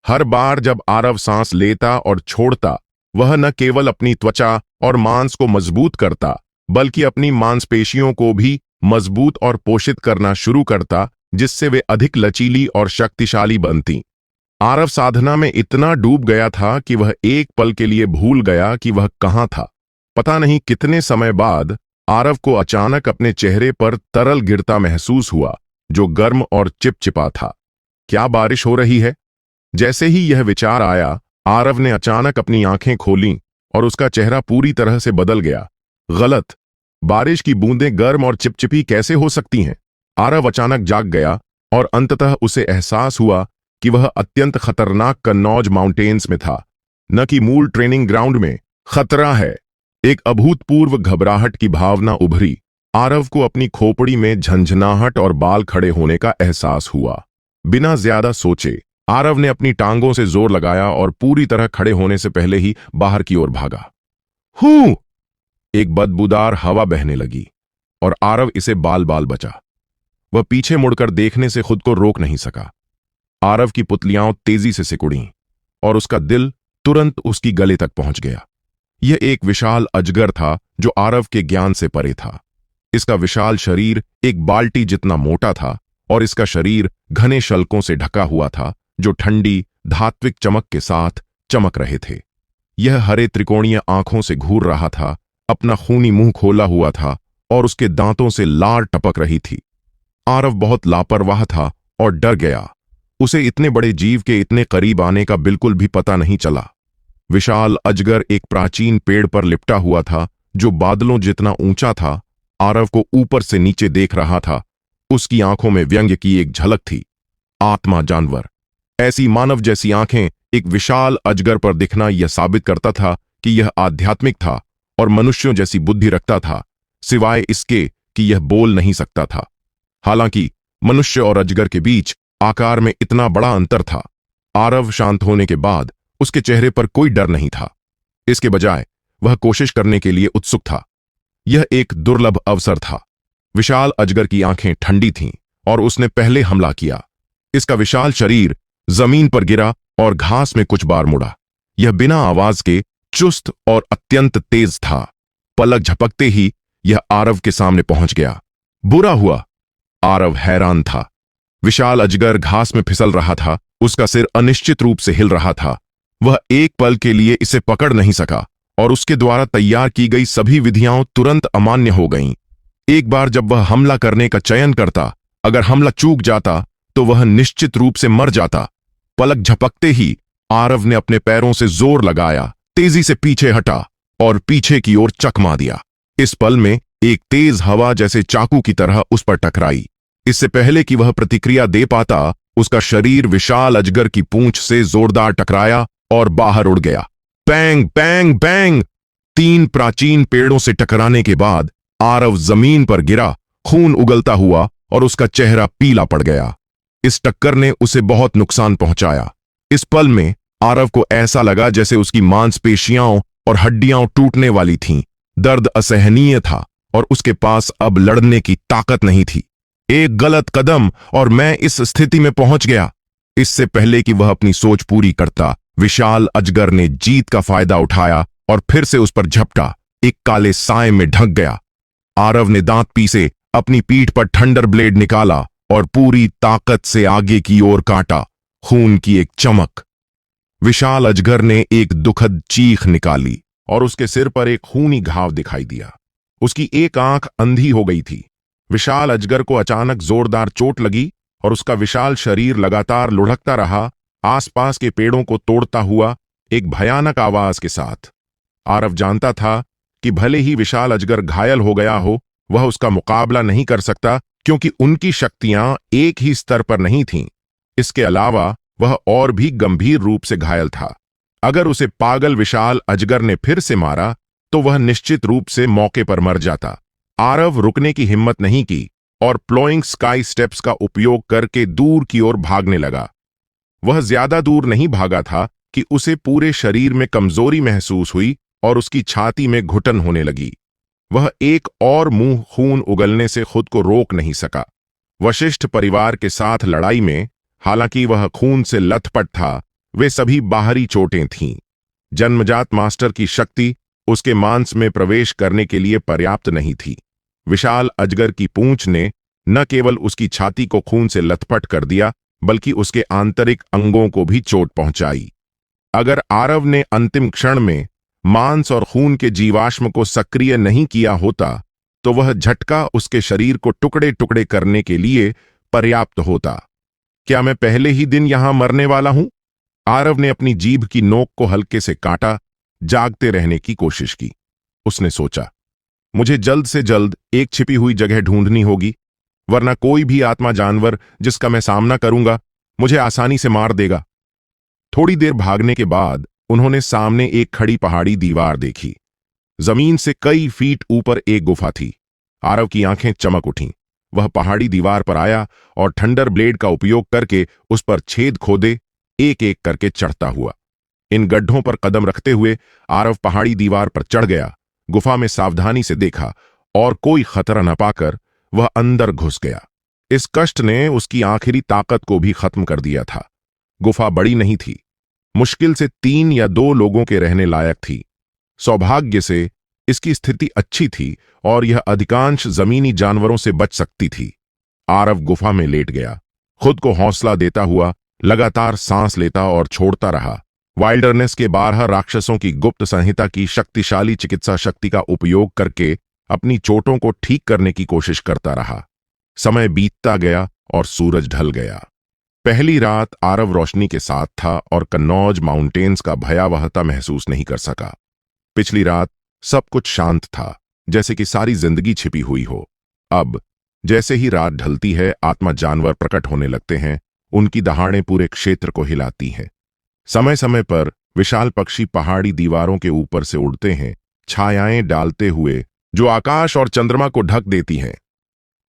S1: हर बार जब आरव सांस लेता और छोड़ता, वह न केवल अपनी त्वचा और मांस को मजबूत करता, बल्कि अपनी मांसपेशियों को भी मजबूत और पोषित करना शुरू करता, जिससे वे अधिक लचीली और शक्तिशाली बनतीं। आरव साधना में इतना डूब गया था कि वह एक पल के लिए भूल गया कि वह कहाँ था। पता नहीं कितने समय बाद आरव को अचानक अपने चेहरे पर तरल गिरता महसूस हुआ, जो गर्म और चिपचिपा था। क्या बारिश हो रही है? जैसे ही यह विचार आया, आरव ने अचानक अपनी आंखें खोलीं और उसका चेहरा पूरी तरह से बदल गया। गलत, बारिश की बूंदें गर्म और चिपचिपी कैसे हो सकती हैं? आरव अचानक जाग गया और अंततः उसे एहसास हुआ कि वह अत्यंत खतरनाक कन्नौज माउंटेन्स में था, न कि मूल ट्रेनिंग ग्राउंड में। खतरा है। एक अभूतपूर्व घबराहट की भावना उभरी। आरव को अपनी खोपड़ी में झंझनाहट और बाल खड़े होने का एहसास हुआ। बिना ज्यादा सोचे आरव ने अपनी टांगों से जोर लगाया और पूरी तरह खड़े होने से पहले ही बाहर की ओर भागा। हूं! एक बदबूदार हवा बहने लगी और आरव इसे बाल बाल बचा। वह पीछे मुड़कर देखने से खुद को रोक नहीं सका। आरव की पुतलियां तेजी से सिकुड़ीं और उसका दिल तुरंत उसकी गले तक पहुंच गया। यह एक विशाल अजगर था जो आरव के ज्ञान से परे था। इसका विशाल शरीर एक बाल्टी जितना मोटा था और इसका शरीर घने शल्कों से ढका हुआ था, जो ठंडी धात्विक चमक के साथ चमक रहे थे। यह हरे त्रिकोणीय आंखों से घूर रहा था, अपना खूनी मुंह खोला हुआ था और उसके दांतों से लार टपक रही थी। आरव बहुत लापरवाह था और डर गया। उसे इतने बड़े जीव के इतने करीब आने का बिल्कुल भी पता नहीं चला। विशाल अजगर एक प्राचीन पेड़ पर लिपटा हुआ था, जो बादलों जितना ऊंचा था। आरव को ऊपर से नीचे देख रहा था। उसकी आंखों में व्यंग्य की एक झलक थी। आत्मा जानवर, ऐसी मानव जैसी आंखें एक विशाल अजगर पर दिखना यह साबित करता था कि यह आध्यात्मिक था और मनुष्यों जैसी बुद्धि रखता था, सिवाय इसके कि यह बोल नहीं सकता था। हालांकि मनुष्य और अजगर के बीच आकार में इतना बड़ा अंतर था। आरव शांत होने के बाद उसके चेहरे पर कोई डर नहीं था। इसके बजाय वह कोशिश करने के लिए उत्सुक था। यह एक दुर्लभ अवसर था। विशाल अजगर की आंखें ठंडी थीं और उसने पहले हमला किया। इसका विशाल शरीर जमीन पर गिरा और घास में कुछ बार मुड़ा। यह बिना आवाज के चुस्त और अत्यंत तेज था। पलक झपकते ही यह आरव के सामने पहुंच गया। बुरा हुआ। आरव हैरान था। विशाल अजगर घास में फिसल रहा था। उसका सिर अनिश्चित रूप से हिल रहा था। वह एक पल के लिए इसे पकड़ नहीं सका और उसके द्वारा तैयार की गई सभी विधियां तुरंत अमान्य हो गईं। एक बार जब वह हमला करने का चयन करता, अगर हमला चूक जाता तो वह निश्चित रूप से मर जाता। पलक झपकते ही आरव ने अपने पैरों से जोर लगाया, तेजी से पीछे हटा और पीछे की ओर चकमा दिया। इस पल में एक तेज हवा जैसे चाकू की तरह उस पर टकराई। इससे पहले कि वह प्रतिक्रिया दे पाता, उसका शरीर विशाल अजगर की पूंछ से जोरदार टकराया और बाहर उड़ गया। Bang bang bang! 3 प्राचीन पेड़ों से टकराने के बाद आरव जमीन पर गिरा, खून उगलता हुआ और उसका चेहरा पीला पड़ गया। इस टक्कर ने उसे बहुत नुकसान पहुंचाया। इस पल में आरव को ऐसा लगा जैसे उसकी मांसपेशियां और हड्डियां टूटने वाली थीं। दर्द असहनीय था और उसके पास अब लड़ने की ताकत नहीं थी। एक गलत कदम और मैं इस स्थिति में पहुंच गया। इससे पहले कि वह अपनी सोच पूरी करता, विशाल अजगर ने जीत का फायदा उठाया और फिर से उस पर झपटा, एक काले साए में ढक गया। आरव ने दांत पीसे अपनी पीठ पर ठंडर ब्लेड निकाला और पूरी ताकत से आगे की ओर काटा। खून की एक चमक। विशाल अजगर ने एक दुखद चीख निकाली और उसके सिर पर एक खूनी घाव दिखाई दिया। उसकी एक आंख अंधी हो गई थी। विशाल अजगर को अचानक जोरदार चोट लगी और उसका विशाल शरीर लगातार लुढ़कता रहा, आसपास के पेड़ों को तोड़ता हुआ, एक भयानक आवाज के साथ। आरव जानता था कि भले ही विशाल अजगर घायल हो गया हो, वह उसका मुकाबला नहीं कर सकता, क्योंकि उनकी शक्तियां एक ही स्तर पर नहीं थीं। इसके अलावा वह और भी गंभीर रूप से घायल था। अगर उसे पागल विशाल अजगर ने फिर से मारा तो वह निश्चित रूप से मौके पर मर जाता। आरव रुकने की हिम्मत नहीं की और प्लोइंग स्काई स्टेप्स का उपयोग करके दूर की ओर भागने लगा। वह ज्यादा दूर नहीं भागा था कि उसे पूरे शरीर में कमजोरी महसूस हुई और उसकी छाती में घुटन होने लगी। वह एक और मुंह खून उगलने से खुद को रोक नहीं सका। वशिष्ठ परिवार के साथ लड़ाई में, हालांकि वह खून से लथपथ था, वे सभी बाहरी चोटें थीं। जन्मजात मास्टर की शक्ति उसके मांस में प्रवेश करने के लिए पर्याप्त नहीं थी। विशाल अजगर की पूंछ ने न केवल उसकी छाती को खून से लथपथ कर दिया, बल्कि उसके आंतरिक अंगों को भी चोट पहुंचाई। अगर आरव ने अंतिम क्षण में मांस और खून के जीवाश्म को सक्रिय नहीं किया होता, तो वह झटका उसके शरीर को टुकड़े टुकड़े करने के लिए पर्याप्त होता। क्या मैं पहले ही दिन यहां मरने वाला हूं? आरव ने अपनी जीभ की नोक को हल्के से काटा, जागते रहने की कोशिश की। उसने सोचा, मुझे जल्द से जल्द एक छिपी हुई जगह ढूंढनी होगी, वरना कोई भी आत्मा जानवर जिसका मैं सामना करूंगा मुझे आसानी से मार देगा। थोड़ी देर भागने के बाद उन्होंने सामने एक खड़ी पहाड़ी दीवार देखी। जमीन से कई फीट ऊपर एक गुफा थी। आरव की आंखें चमक उठीं। वह पहाड़ी दीवार पर आया और थंडर ब्लेड का उपयोग करके उस पर छेद खोदे, एक एक करके चढ़ता हुआ। इन गड्ढों पर कदम रखते हुए आरव पहाड़ी दीवार पर चढ़ गया। गुफा में सावधानी से देखा और कोई खतरा न पाकर वह अंदर घुस गया। इस कष्ट ने उसकी आखिरी ताकत को भी खत्म कर दिया था। गुफा बड़ी नहीं थी, मुश्किल से 3 या 2 लोगों के रहने लायक थी। सौभाग्य से इसकी स्थिति अच्छी थी और यह अधिकांश जमीनी जानवरों से बच सकती थी। आरव गुफा में लेट गया, खुद को हौसला देता हुआ लगातार सांस लेता और छोड़ता रहा। वाइल्डरनेस के 12 राक्षसों की गुप्त संहिता की शक्तिशाली चिकित्सा शक्ति का उपयोग करके अपनी चोटों को ठीक करने की कोशिश करता रहा। समय बीतता गया और सूरज ढल गया। पहली रात आरव रोशनी के साथ था और कन्नौज माउंटेन्स का भयावहता महसूस नहीं कर सका। पिछली रात सब कुछ शांत था, जैसे कि सारी जिंदगी छिपी हुई हो। अब जैसे ही रात ढलती है, आत्मा जानवर प्रकट होने लगते हैं। उनकी दहाड़ें पूरे क्षेत्र को हिलाती हैं। समय समय पर विशाल पक्षी पहाड़ी दीवारों के ऊपर से उड़ते हैं, छायाएं डालते हुए जो आकाश और चंद्रमा को ढक देती हैं।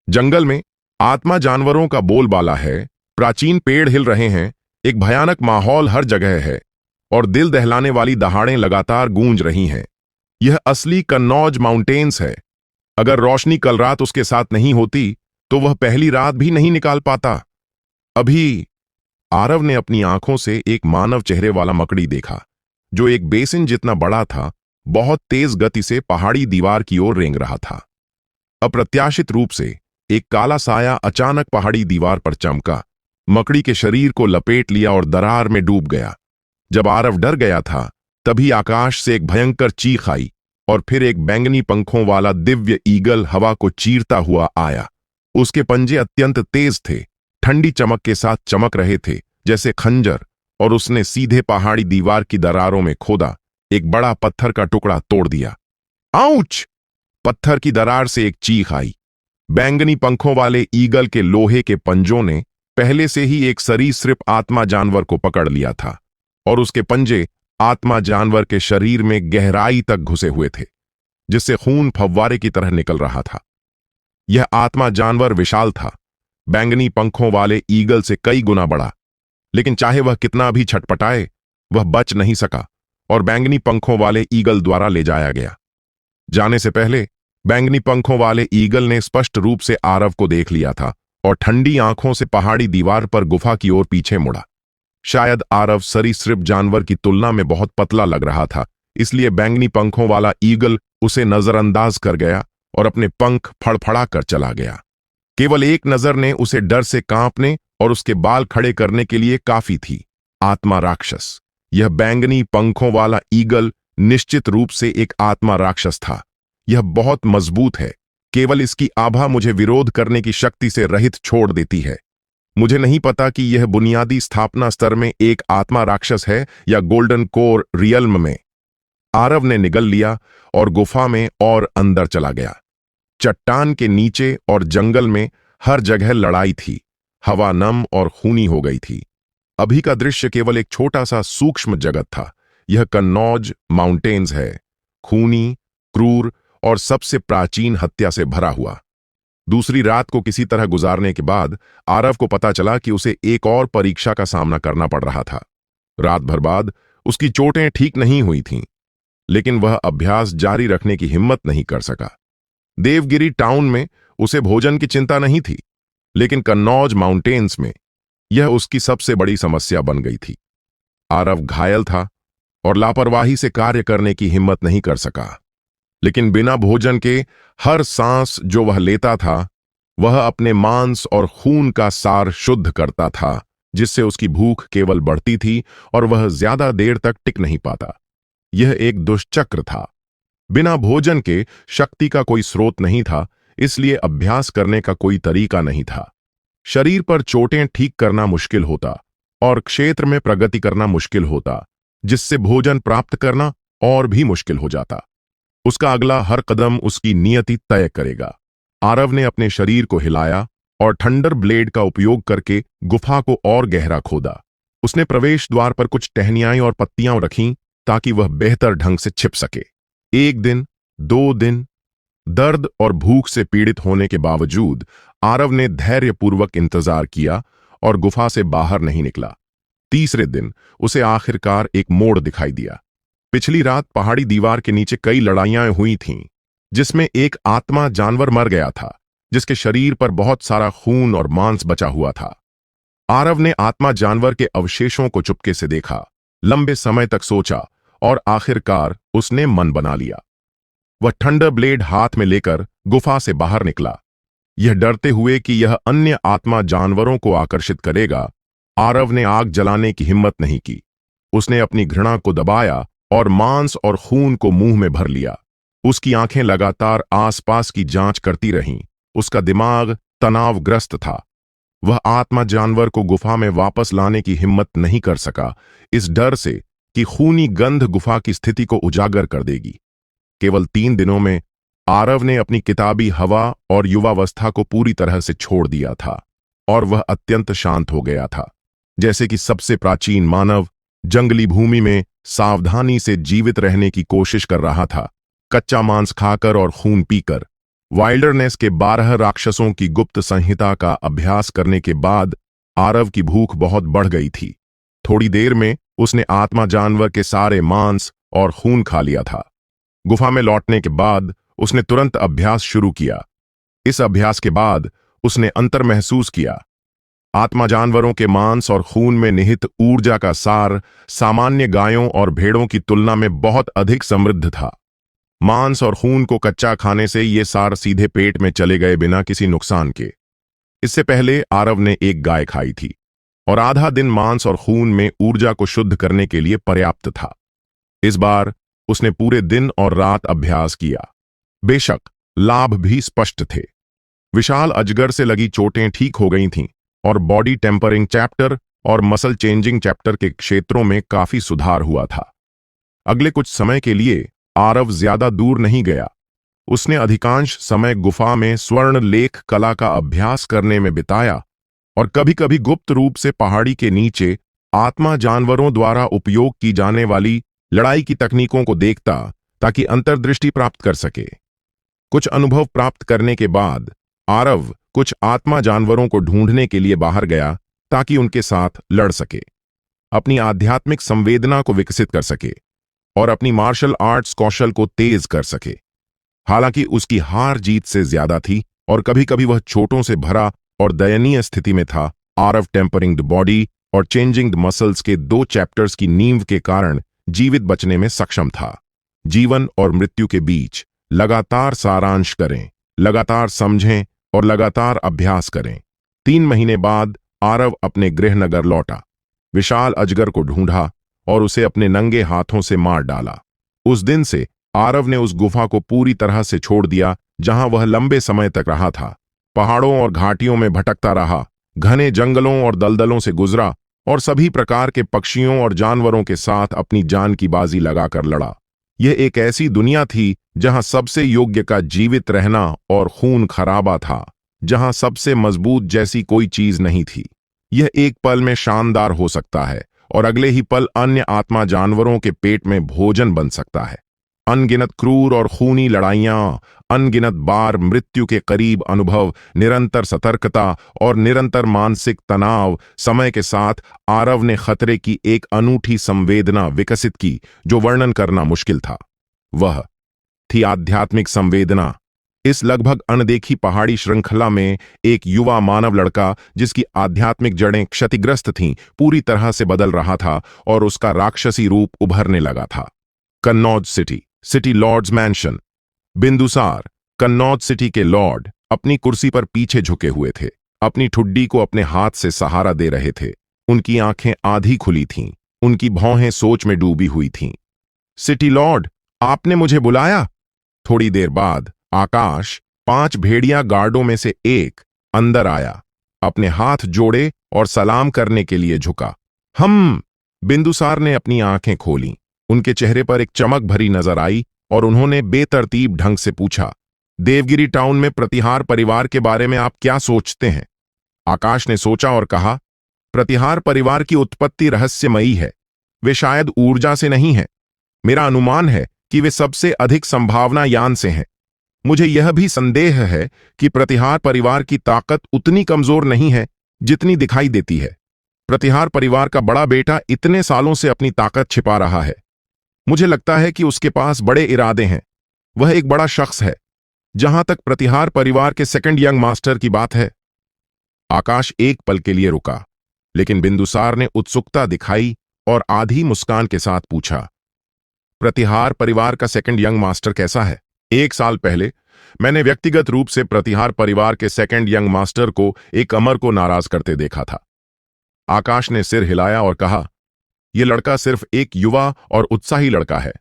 S1: जंगल में आत्मा जानवरों का बोलबाला है, प्राचीन पेड़ हिल रहे हैं, एक भयानक माहौल हर जगह है और दिल दहलाने वाली दहाड़ें लगातार गूंज रही हैं। यह असली कन्नौज माउंटेन्स है। अगर रोशनी कल रात उसके साथ नहीं होती तो वह पहली रात भी नहीं निकाल पाता। अभी आरव ने अपनी आंखों से एक मानव चेहरे वाला मकड़ी देखा, जो एक बेसिन जितना बड़ा था, बहुत तेज गति से पहाड़ी दीवार की ओर रेंग रहा था। अप्रत्याशित रूप से एक काला साया अचानक पहाड़ी दीवार पर चमका, मकड़ी के शरीर को लपेट लिया और दरार में डूब गया। जब आरव डर गया था, तभी आकाश से एक भयंकर चीख आई और फिर एक बैंगनी पंखों वाला दिव्य ईगल हवा को चीरता हुआ आया। उसके पंजे अत्यंत तेज थे, ठंडी चमक के साथ चमक रहे थे जैसे खंजर, और उसने सीधे पहाड़ी दीवार की दरारों में खोदा, एक बड़ा पत्थर का टुकड़ा तोड़ दिया। आउच! पत्थर की दरार से एक चीख आई। बैंगनी पंखों वाले ईगल के लोहे के पंजों ने पहले से ही एक सरीसृप आत्मा जानवर को पकड़ लिया था और उसके पंजे आत्मा जानवर के शरीर में गहराई तक घुसे हुए थे, जिससे खून फव्वारे की तरह निकल रहा था। यह आत्मा जानवर विशाल था, बैंगनी पंखों वाले ईगल से कई गुना बड़ा, लेकिन चाहे वह कितना भी छटपटाए, वह बच नहीं सका और बैंगनी पंखों वाले ईगल द्वारा ले जाया गया। जाने से पहले बैंगनी पंखों वाले ईगल ने स्पष्ट रूप से आरव को देख लिया था और ठंडी आंखों से पहाड़ी दीवार पर गुफा की ओर पीछे मुड़ा। शायद आरव सरीसृप जानवर की तुलना में बहुत पतला लग रहा था, इसलिए बैंगनी पंखों वाला ईगल उसे नजरअंदाज कर गया और अपने पंख फड़फड़ा कर चला गया। केवल एक नजर ने उसे डर से कांपने और उसके बाल खड़े करने के लिए काफी थी। आत्मा राक्षस। यह बैंगनी पंखों वाला ईगल निश्चित रूप से एक आत्मा राक्षस था। यह बहुत मजबूत है, केवल इसकी आभा मुझे विरोध करने की शक्ति से रहित छोड़ देती है। मुझे नहीं पता कि यह बुनियादी स्थापना स्तर में एक आत्मा राक्षस है या गोल्डन कोर रियल्म में। आरव ने निगल लिया और गुफा में और अंदर चला गया। चट्टान के नीचे और जंगल में हर जगह लड़ाई थी। हवा नम और खूनी हो गई थी। अभी का दृश्य केवल एक छोटा सा सूक्ष्म जगत था। यह कन्नौज माउंटेन्स है, खूनी, क्रूर और सबसे प्राचीन हत्या से भरा हुआ। दूसरी रात को किसी तरह गुजारने के बाद आरव को पता चला कि उसे एक और परीक्षा का सामना करना पड़ रहा था। रात भर बाद उसकी चोटें ठीक नहीं हुई थीं, लेकिन वह अभ्यास जारी रखने की हिम्मत नहीं कर सका। देवगिरी टाउन में उसे भोजन की चिंता नहीं थी, लेकिन कन्नौज माउंटेन्स में यह उसकी सबसे बड़ी समस्या बन गई थी। आरव घायल था और लापरवाही से कार्य करने की हिम्मत नहीं कर सका, लेकिन बिना भोजन के हर सांस जो वह लेता था वह अपने मांस और खून का सार शुद्ध करता था, जिससे उसकी भूख केवल बढ़ती थी और वह ज्यादा देर तक टिक नहीं पाता। यह एक दुष्चक्र था। बिना भोजन के शक्ति का कोई स्रोत नहीं था, इसलिए अभ्यास करने का कोई तरीका नहीं था। शरीर पर चोटें ठीक करना मुश्किल होता और क्षेत्र में प्रगति करना मुश्किल होता, जिससे भोजन प्राप्त करना और भी मुश्किल हो जाता। उसका अगला हर कदम उसकी नियति तय करेगा। आरव ने अपने शरीर को हिलाया और थंडर ब्लेड का उपयोग करके गुफा को और गहरा खोदा। उसने प्रवेश द्वार पर कुछ टहनियां और पत्तियां रखीं ताकि वह बेहतर ढंग से छिप सके। 1 दिन, 2 दिन, दर्द और भूख से पीड़ित होने के बावजूद आरव ने धैर्यपूर्वक इंतजार किया और गुफा से बाहर नहीं निकला। तीसरे दिन उसे आखिरकार एक मोड़ दिखाई दिया। पिछली रात पहाड़ी दीवार के नीचे कई लड़ाइयां हुई थीं, जिसमें एक आत्मा जानवर मर गया था, जिसके शरीर पर बहुत सारा खून और मांस बचा हुआ था। आरव ने आत्मा जानवर के अवशेषों को चुपके से देखा, लंबे समय तक सोचा और आखिरकार उसने मन बना लिया। वह थंडर ब्लेड हाथ में लेकर गुफा से बाहर निकला। यह डरते हुए कि यह अन्य आत्मा जानवरों को आकर्षित करेगा, आरव ने आग जलाने की हिम्मत नहीं की। उसने अपनी घृणा को दबाया और मांस और खून को मुंह में भर लिया। उसकी आंखें लगातार आसपास की जांच करती रहीं। उसका दिमाग तनावग्रस्त था। वह आत्मा जानवर को गुफा में वापस लाने की हिम्मत नहीं कर सका, इस डर से कि खूनी गंध गुफा की स्थिति को उजागर कर देगी। केवल 3 दिनों में आरव ने अपनी किताबी हवा और युवावस्था को पूरी तरह से छोड़ दिया था और वह अत्यंत शांत हो गया था, जैसे कि सबसे प्राचीन मानव जंगली भूमि में सावधानी से जीवित रहने की कोशिश कर रहा था, कच्चा मांस खाकर और खून पीकर। वाइल्डरनेस के 12 राक्षसों की गुप्त संहिता का अभ्यास करने के बाद आरव की भूख बहुत बढ़ गई थी। थोड़ी देर में उसने आत्मा जानवर के सारे मांस और खून खा लिया था। गुफा में लौटने के बाद उसने तुरंत अभ्यास शुरू किया। इस अभ्यास के बाद उसने अंतर महसूस किया। आत्मा जानवरों के मांस और खून में निहित ऊर्जा का सार सामान्य गायों और भेड़ों की तुलना में बहुत अधिक समृद्ध था। मांस और खून को कच्चा खाने से ये सार सीधे पेट में चले गए बिना किसी नुकसान के। इससे पहले आरव ने एक गाय खाई थी और आधा दिन मांस और खून में ऊर्जा को शुद्ध करने के लिए पर्याप्त था। इस बार उसने पूरे दिन और रात अभ्यास किया। बेशक लाभ भी स्पष्ट थे। विशाल अजगर से लगी चोटें ठीक हो गई थीं और बॉडी टेम्परिंग चैप्टर और मसल चेंजिंग चैप्टर के क्षेत्रों में काफी सुधार हुआ था। अगले कुछ समय के लिए आरव ज्यादा दूर नहीं गया। उसने अधिकांश समय गुफा में स्वर्ण लेख कला का अभ्यास करने में बिताया और कभी-कभी गुप्त रूप से पहाड़ी के नीचे आत्मा जानवरों द्वारा उपयोग की जाने वाली लड़ाई की तकनीकों को देखता ताकि अंतर्दृष्टि प्राप्त कर सके। कुछ अनुभव प्राप्त करने के बाद आरव कुछ आत्मा जानवरों को ढूंढने के लिए बाहर गया ताकि उनके साथ लड़ सके, अपनी आध्यात्मिक संवेदना को विकसित कर सके और अपनी मार्शल आर्ट्स कौशल को तेज कर सके। हालांकि उसकी हार जीत से ज्यादा थी और कभी-कभी वह चोटों से भरा और दयनीय स्थिति में था। आरव टेम्परिंग द बॉडी और चेंजिंग द मसल्स के 2 चैप्टर्स की नींव के कारण जीवित बचने में सक्षम था। जीवन और मृत्यु के बीच लगातार सारांश करें, लगातार समझें और लगातार अभ्यास करें। 3 महीने बाद आरव अपने गृहनगर लौटा, विशाल अजगर को ढूंढा और उसे अपने नंगे हाथों से मार डाला। उस दिन से आरव ने उस गुफा को पूरी तरह से छोड़ दिया जहां वह लंबे समय तक रहा था। पहाड़ों और घाटियों में भटकता रहा, घने जंगलों और दलदलों से गुजरा और सभी प्रकार के पक्षियों और जानवरों के साथ अपनी जान की बाजी लगाकर लड़ा। यह एक ऐसी दुनिया थी जहां सबसे योग्य का जीवित रहना और खून खराबा था, जहां सबसे मजबूत जैसी कोई चीज नहीं थी। यह एक पल में शानदार हो सकता है और अगले ही पल अन्य आत्मा जानवरों के पेट में भोजन बन सकता है। अनगिनत क्रूर और खूनी लड़ाइयां, अनगिनत बार मृत्यु के करीब अनुभव, निरंतर सतर्कता और निरंतर मानसिक तनाव। समय के साथ आरव ने खतरे की एक अनूठी संवेदना विकसित की जो वर्णन करना मुश्किल था। वह थी आध्यात्मिक संवेदना। इस लगभग अनदेखी पहाड़ी श्रृंखला में एक युवा मानव लड़का, जिसकी आध्यात्मिक जड़ें क्षतिग्रस्त थीं, पूरी तरह से बदल रहा था और उसका राक्षसी रूप उभरने लगा था। Kannauj city lord's mansion. Bindusara, Kannauj city के लॉर्ड, अपनी कुर्सी पर पीछे झुके हुए थे, अपनी ठुड्डी को अपने हाथ से सहारा दे रहे थे। उनकी आंखें आधी खुली थीं, उनकी भौहें सोच में डूबी हुई थीं। सिटी लॉर्ड, आपने मुझे बुलाया? थोड़ी देर बाद आकाश 5 भेड़िया गार्डों में से एक अंदर आया, अपने हाथ जोड़े और सलाम करने के लिए झुका। बिंदुसार ने अपनी आंखें खोलीं। उनके चेहरे पर एक चमक भरी नजर आई और उन्होंने बेतरतीब ढंग से पूछा, देवगिरी टाउन में प्रतिहार परिवार के बारे में आप क्या सोचते हैं? आकाश ने सोचा और कहा, प्रतिहार परिवार की उत्पत्ति रहस्यमयी है। वे शायद ऊर्जा से नहीं है। मेरा अनुमान है कि वे सबसे अधिक संभावनायान से हैं। मुझे यह भी संदेह है कि प्रतिहार परिवार की ताकत उतनी कमजोर नहीं है जितनी दिखाई देती है। प्रतिहार परिवार का बड़ा बेटा इतने सालों से अपनी ताकत छिपा रहा है। मुझे लगता है कि उसके पास बड़े इरादे हैं। वह एक बड़ा शख्स है। जहां तक प्रतिहार परिवार के सेकंड यंग मास्टर की बात है। आकाश एक पल के लिए रुका, लेकिन बिंदुसार ने उत्सुकता दिखाई और आधी मुस्कान के साथ पूछा, प्रतिहार परिवार का सेकंड यंग मास्टर कैसा है? 1 साल पहले मैंने व्यक्तिगत रूप से प्रतिहार परिवार के सेकंड यंग मास्टर को एक अमर को नाराज करते देखा था। आकाश ने सिर हिलाया और कहा, यह लड़का सिर्फ एक युवा और उत्साही लड़का है।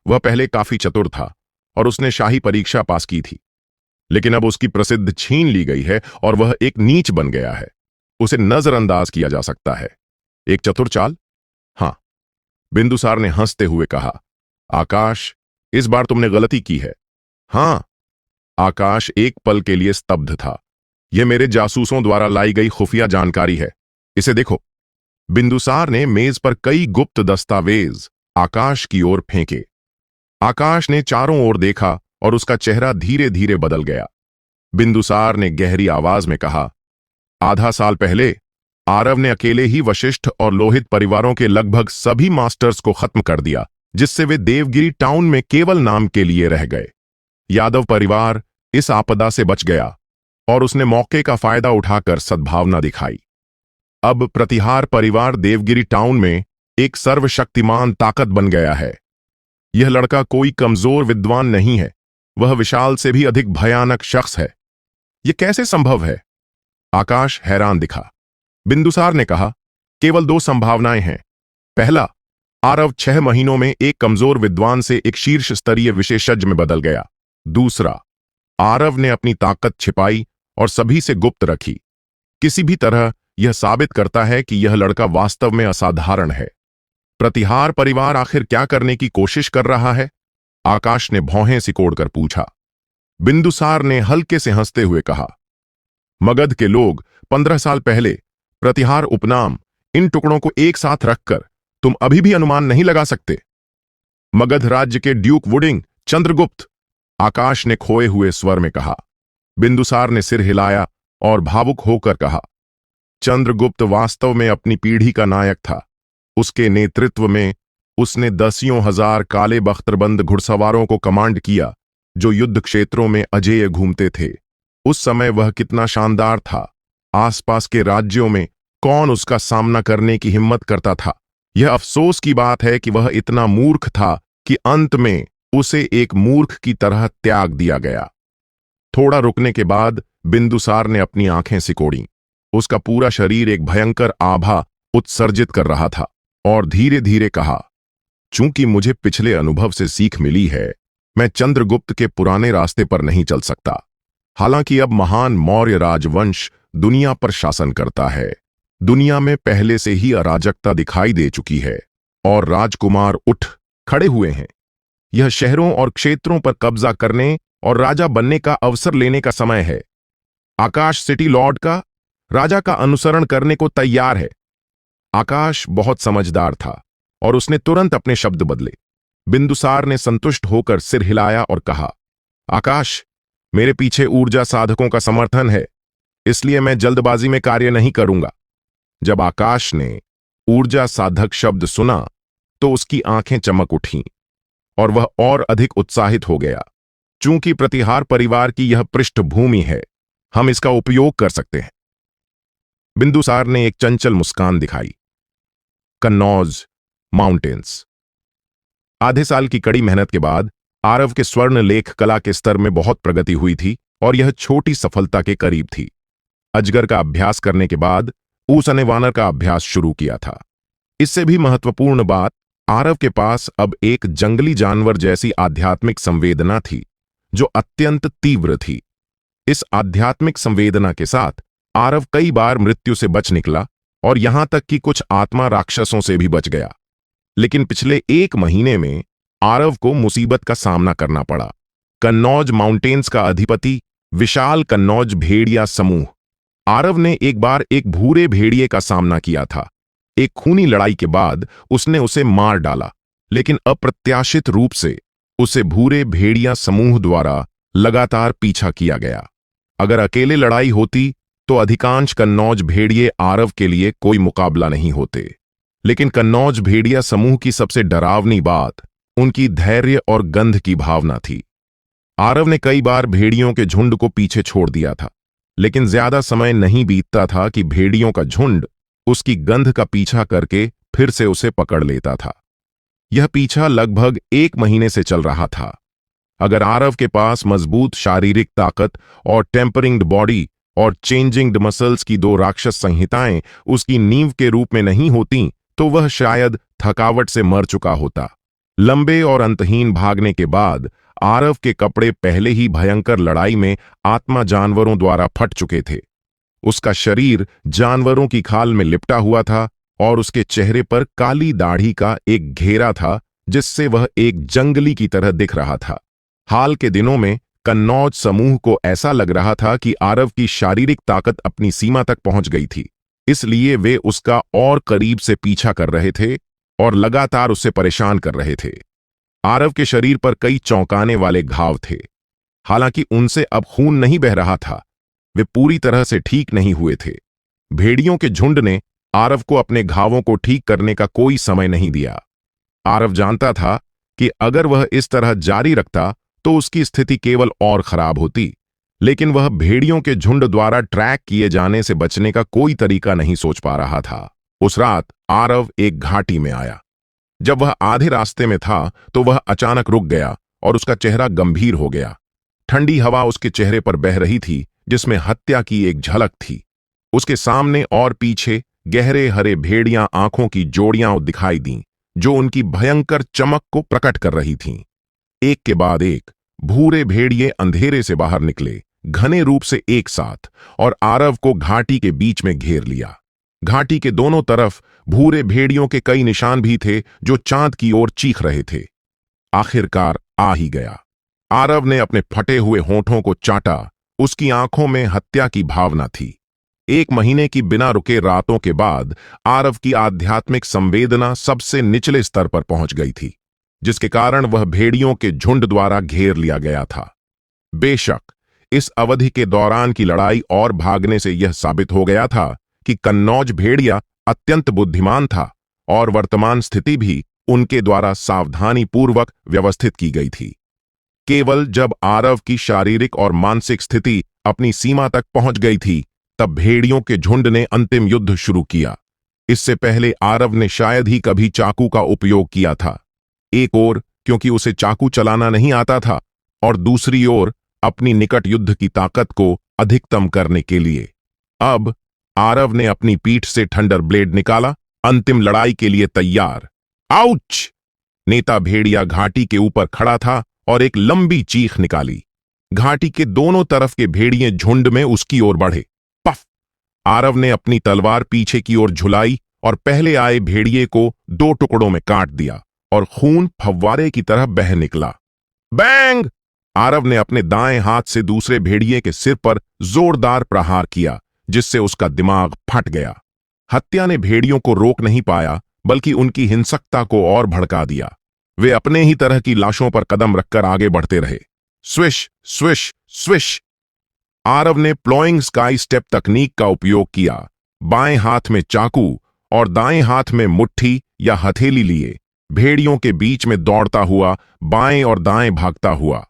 S1: वह पहले काफी चतुर था और उसने शाही परीक्षा पास की थी, लेकिन अब उसकी प्रसिद्ध छीन ली गई है और वह एक नीच बन गया है। उसे नजरअंदाज किया जा सकता है। एक चतुर चाल? हां, बिंदुसार ने हंसते हुए कहा। आकाश, इस बार तुमने गलती की है। हां। आकाश एक पल के लिए स्तब्ध था। यह मेरे जासूसों द्वारा लाई गई खुफिया जानकारी है। इसे देखो। बिंदुसार ने मेज पर कई गुप्त दस्तावेज आकाश की ओर फेंके। आकाश ने चारों ओर देखा और उसका चेहरा धीरे धीरे बदल गया। बिंदुसार ने गहरी आवाज में कहा, आधा साल पहले आरव ने अकेले ही वशिष्ठ और लोहित परिवारों के लगभग सभी मास्टर्स को खत्म कर दिया, जिससे वे देवगिरी टाउन में केवल नाम के लिए रह गए। यादव परिवार इस आपदा से बच गया और उसने मौके का फायदा उठाकर सद्भावना दिखाई। अब प्रतिहार परिवार देवगिरी टाउन में एक सर्वशक्तिमान ताकत बन गया है। यह लड़का कोई कमजोर विद्वान नहीं है, वह विशाल से भी अधिक भयानक शख्स है। यह कैसे संभव है? आकाश हैरान दिखा। बिंदुसार ने कहा, केवल 2 संभावनाएं हैं। पहला, आरव 6 महीनों में एक कमजोर विद्वान से एक शीर्ष स्तरीय विशेषज्ञ में बदल गया। दूसरा, आरव ने अपनी ताकत छिपाई और सभी से गुप्त रखी। किसी भी तरह यह साबित करता है कि यह लड़का वास्तव में असाधारण है। प्रतिहार परिवार आखिर क्या करने की कोशिश कर रहा है? आकाश ने भौहें सिकोड़कर पूछा। बिंदुसार ने हल्के से हंसते हुए कहा, मगध के लोग 15 साल पहले प्रतिहार उपनाम इन टुकड़ों को एक साथ रखकर तुम अभी भी अनुमान नहीं लगा सकते। मगध राज्य के ड्यूक वुडिंग चंद्रगुप्त, आकाश ने खोए हुए स्वर में कहा। बिंदुसार ने सिर हिलाया और भावुक होकर कहा, चंद्रगुप्त वास्तव में अपनी पीढ़ी का नायक था। उसके नेतृत्व में उसने 10,000 काले बख्तरबंद घुड़सवारों को कमांड किया, जो युद्ध क्षेत्रों में अजेय घूमते थे। उस समय वह कितना शानदार था। आसपास के राज्यों में कौन उसका सामना करने की हिम्मत करता था? यह अफसोस की बात है कि वह इतना मूर्ख था कि अंत में उसे एक मूर्ख की तरह त्याग दिया गया। थोड़ा रुकने के बाद बिंदुसार ने अपनी आंखें सिकोड़ी। उसका पूरा शरीर एक भयंकर आभा उत्सर्जित कर रहा था और धीरे धीरे कहा, चूंकि मुझे पिछले अनुभव से सीख मिली है, मैं चंद्रगुप्त के पुराने रास्ते पर नहीं चल सकता। हालांकि अब महान मौर्य राजवंश दुनिया पर शासन करता है। दुनिया में पहले से ही अराजकता दिखाई दे चुकी है और राजकुमार उठ खड़े हुए हैं। यह शहरों और क्षेत्रों पर कब्जा करने और राजा बनने का अवसर लेने का समय है। आकाश सिटी लॉर्ड का राजा का अनुसरण करने को तैयार है। आकाश बहुत समझदार था और उसने तुरंत अपने शब्द बदले। बिंदुसार ने संतुष्ट होकर सिर हिलाया और कहा, आकाश, मेरे पीछे ऊर्जा साधकों का समर्थन है, इसलिए मैं जल्दबाजी में कार्य नहीं करूंगा। जब आकाश ने ऊर्जा साधक शब्द सुना तो उसकी आंखें चमक उठीं और वह और अधिक उत्साहित हो गया। चूंकि प्रतिहार परिवार की यह पृष्ठभूमि है, हम इसका उपयोग कर सकते हैं। बिंदुसार ने एक चंचल मुस्कान दिखाई। कन्नौज माउंटेन्स। आधे साल की कड़ी मेहनत के बाद आरव के स्वर्ण लेख कला के स्तर में बहुत प्रगति हुई थी और यह छोटी सफलता के करीब थी। अजगर का अभ्यास करने के बाद उसने ने वानर का अभ्यास शुरू किया था। इससे भी महत्वपूर्ण बात, आरव के पास अब एक जंगली जानवर जैसी आध्यात्मिक संवेदना थी जो अत्यंत तीव्र थी। इस आध्यात्मिक संवेदना के साथ आरव कई बार मृत्यु से बच निकला और यहां तक कि कुछ आत्मा राक्षसों से भी बच गया। लेकिन पिछले 1 महीने में आरव को मुसीबत का सामना करना पड़ा। कन्नौज माउंटेन्स का अधिपति विशाल कन्नौज भेड़िया समूह। आरव ने एक बार एक भूरे भेड़िए का सामना किया था। एक खूनी लड़ाई के बाद उसने उसे मार डाला, लेकिन अप्रत्याशित रूप से उसे भूरे भेड़िया समूह द्वारा लगातार पीछा किया गया। अगर अकेले लड़ाई होती तो अधिकांश कन्नौज भेड़िए आरव के लिए कोई मुकाबला नहीं होते। लेकिन कन्नौज भेड़िया समूह की सबसे डरावनी बात उनकी धैर्य और गंध की भावना थी। आरव ने कई बार भेड़ियों के झुंड को पीछे छोड़ दिया था, लेकिन ज्यादा समय नहीं बीतता था कि भेड़ियों का झुंड उसकी गंध का पीछा करके फिर से उसे पकड़ लेता था। यह पीछा लगभग 1 महीने से चल रहा था। अगर आरव के पास मजबूत शारीरिक ताकत और टेम्परिंग्ड बॉडी और चेंजिंग मसल्स की 2 राक्षस संहिताएं उसकी नींव के रूप में नहीं होती तो वह शायद थकावट से मर चुका होता। लंबे और अंतहीन भागने के बाद आरव के कपड़े पहले ही भयंकर लड़ाई में आत्मा जानवरों द्वारा फट चुके थे। उसका शरीर जानवरों की खाल में लिपटा हुआ था और उसके चेहरे पर काली दाढ़ी का एक घेरा था जिससे वह एक जंगली की तरह दिख रहा था। हाल के दिनों में कन्नौज समूह को ऐसा लग रहा था कि आरव की शारीरिक ताकत अपनी सीमा तक पहुंच गई थी, इसलिए वे उसका और करीब से पीछा कर रहे थे और लगातार उसे परेशान कर रहे थे। आरव के शरीर पर कई चौंकाने वाले घाव थे। हालांकि उनसे अब खून नहीं बह रहा था, वे पूरी तरह से ठीक नहीं हुए थे। भेड़ियों के झुंड ने आरव को अपने घावों को ठीक करने का कोई समय नहीं दिया। आरव जानता था कि अगर वह इस तरह जारी रखता तो उसकी स्थिति केवल और खराब होती, लेकिन वह भेड़ियों के झुंड द्वारा ट्रैक किए जाने से बचने का कोई तरीका नहीं सोच पा रहा था। उस रात आरव एक घाटी में आया। जब वह आधे रास्ते में था तो वह अचानक रुक गया और उसका चेहरा गंभीर हो गया। ठंडी हवा उसके चेहरे पर बह रही थी जिसमें हत्या की एक झलक थी। उसके सामने और पीछे गहरे हरे भेड़ियां आंखों की जोड़ियां दिखाई दीं जो उनकी भयंकर चमक को प्रकट कर रही थीं। एक के बाद एक भूरे भेड़िए अंधेरे से बाहर निकले, घने रूप से एक साथ, और आरव को घाटी के बीच में घेर लिया। घाटी के दोनों तरफ भूरे भेड़ियों के कई निशान भी थे जो चांद की ओर चीख रहे थे। आखिरकार आ ही गया। आरव ने अपने फटे हुए होंठों को चाटा। उसकी आंखों में हत्या की भावना थी। 1 महीने की बिना रुके रातों के बाद आरव की आध्यात्मिक संवेदना सबसे निचले स्तर पर पहुंच गई थी, जिसके कारण वह भेड़ियों के झुंड द्वारा घेर लिया गया था। बेशक इस अवधि के दौरान की लड़ाई और भागने से यह साबित हो गया था कि कन्नौज भेड़िया अत्यंत बुद्धिमान था और वर्तमान स्थिति भी उनके द्वारा सावधानी पूर्वक व्यवस्थित की गई थी। केवल जब आरव की शारीरिक और मानसिक स्थिति अपनी सीमा तक पहुंच गई थी तब भेड़ियों के झुंड ने अंतिम युद्ध शुरू किया। इससे पहले आरव ने शायद ही कभी चाकू का उपयोग किया था, एक ओर क्योंकि उसे चाकू चलाना नहीं आता था और दूसरी ओर अपनी निकट युद्ध की ताकत को अधिकतम करने के लिए। अब आरव ने अपनी पीठ से थंडर ब्लेड निकाला, अंतिम लड़ाई के लिए तैयार। आउच! नेता भेड़िया घाटी के ऊपर खड़ा था और एक लंबी चीख निकाली। घाटी के दोनों तरफ के भेड़िए झुंड में उसकी ओर बढ़े। पफ! आरव ने अपनी तलवार पीछे की ओर झुलाई और पहले आए भेड़िए को 2 टुकड़ों में काट दिया और खून फव्वारे की तरह बह निकला। बैंग! आरव ने अपने दाएं हाथ से दूसरे भेड़िए के सिर पर जोरदार प्रहार किया, जिससे उसका दिमाग फट गया। हत्या ने भेड़ियों को रोक नहीं पाया, बल्कि उनकी हिंसकता को और भड़का दिया। वे अपने ही तरह की लाशों पर कदम रखकर आगे बढ़ते रहे। Swish swish swish! आरव ने प्लॉइंग स्काई स्टेप तकनीक का उपयोग किया। बाएं हाथ में चाकू और दाएं हाथ में मुट्ठी या हथेली लिए भेड़ियों के बीच में दौड़ता हुआ बाएं और दाएं भागता हुआ।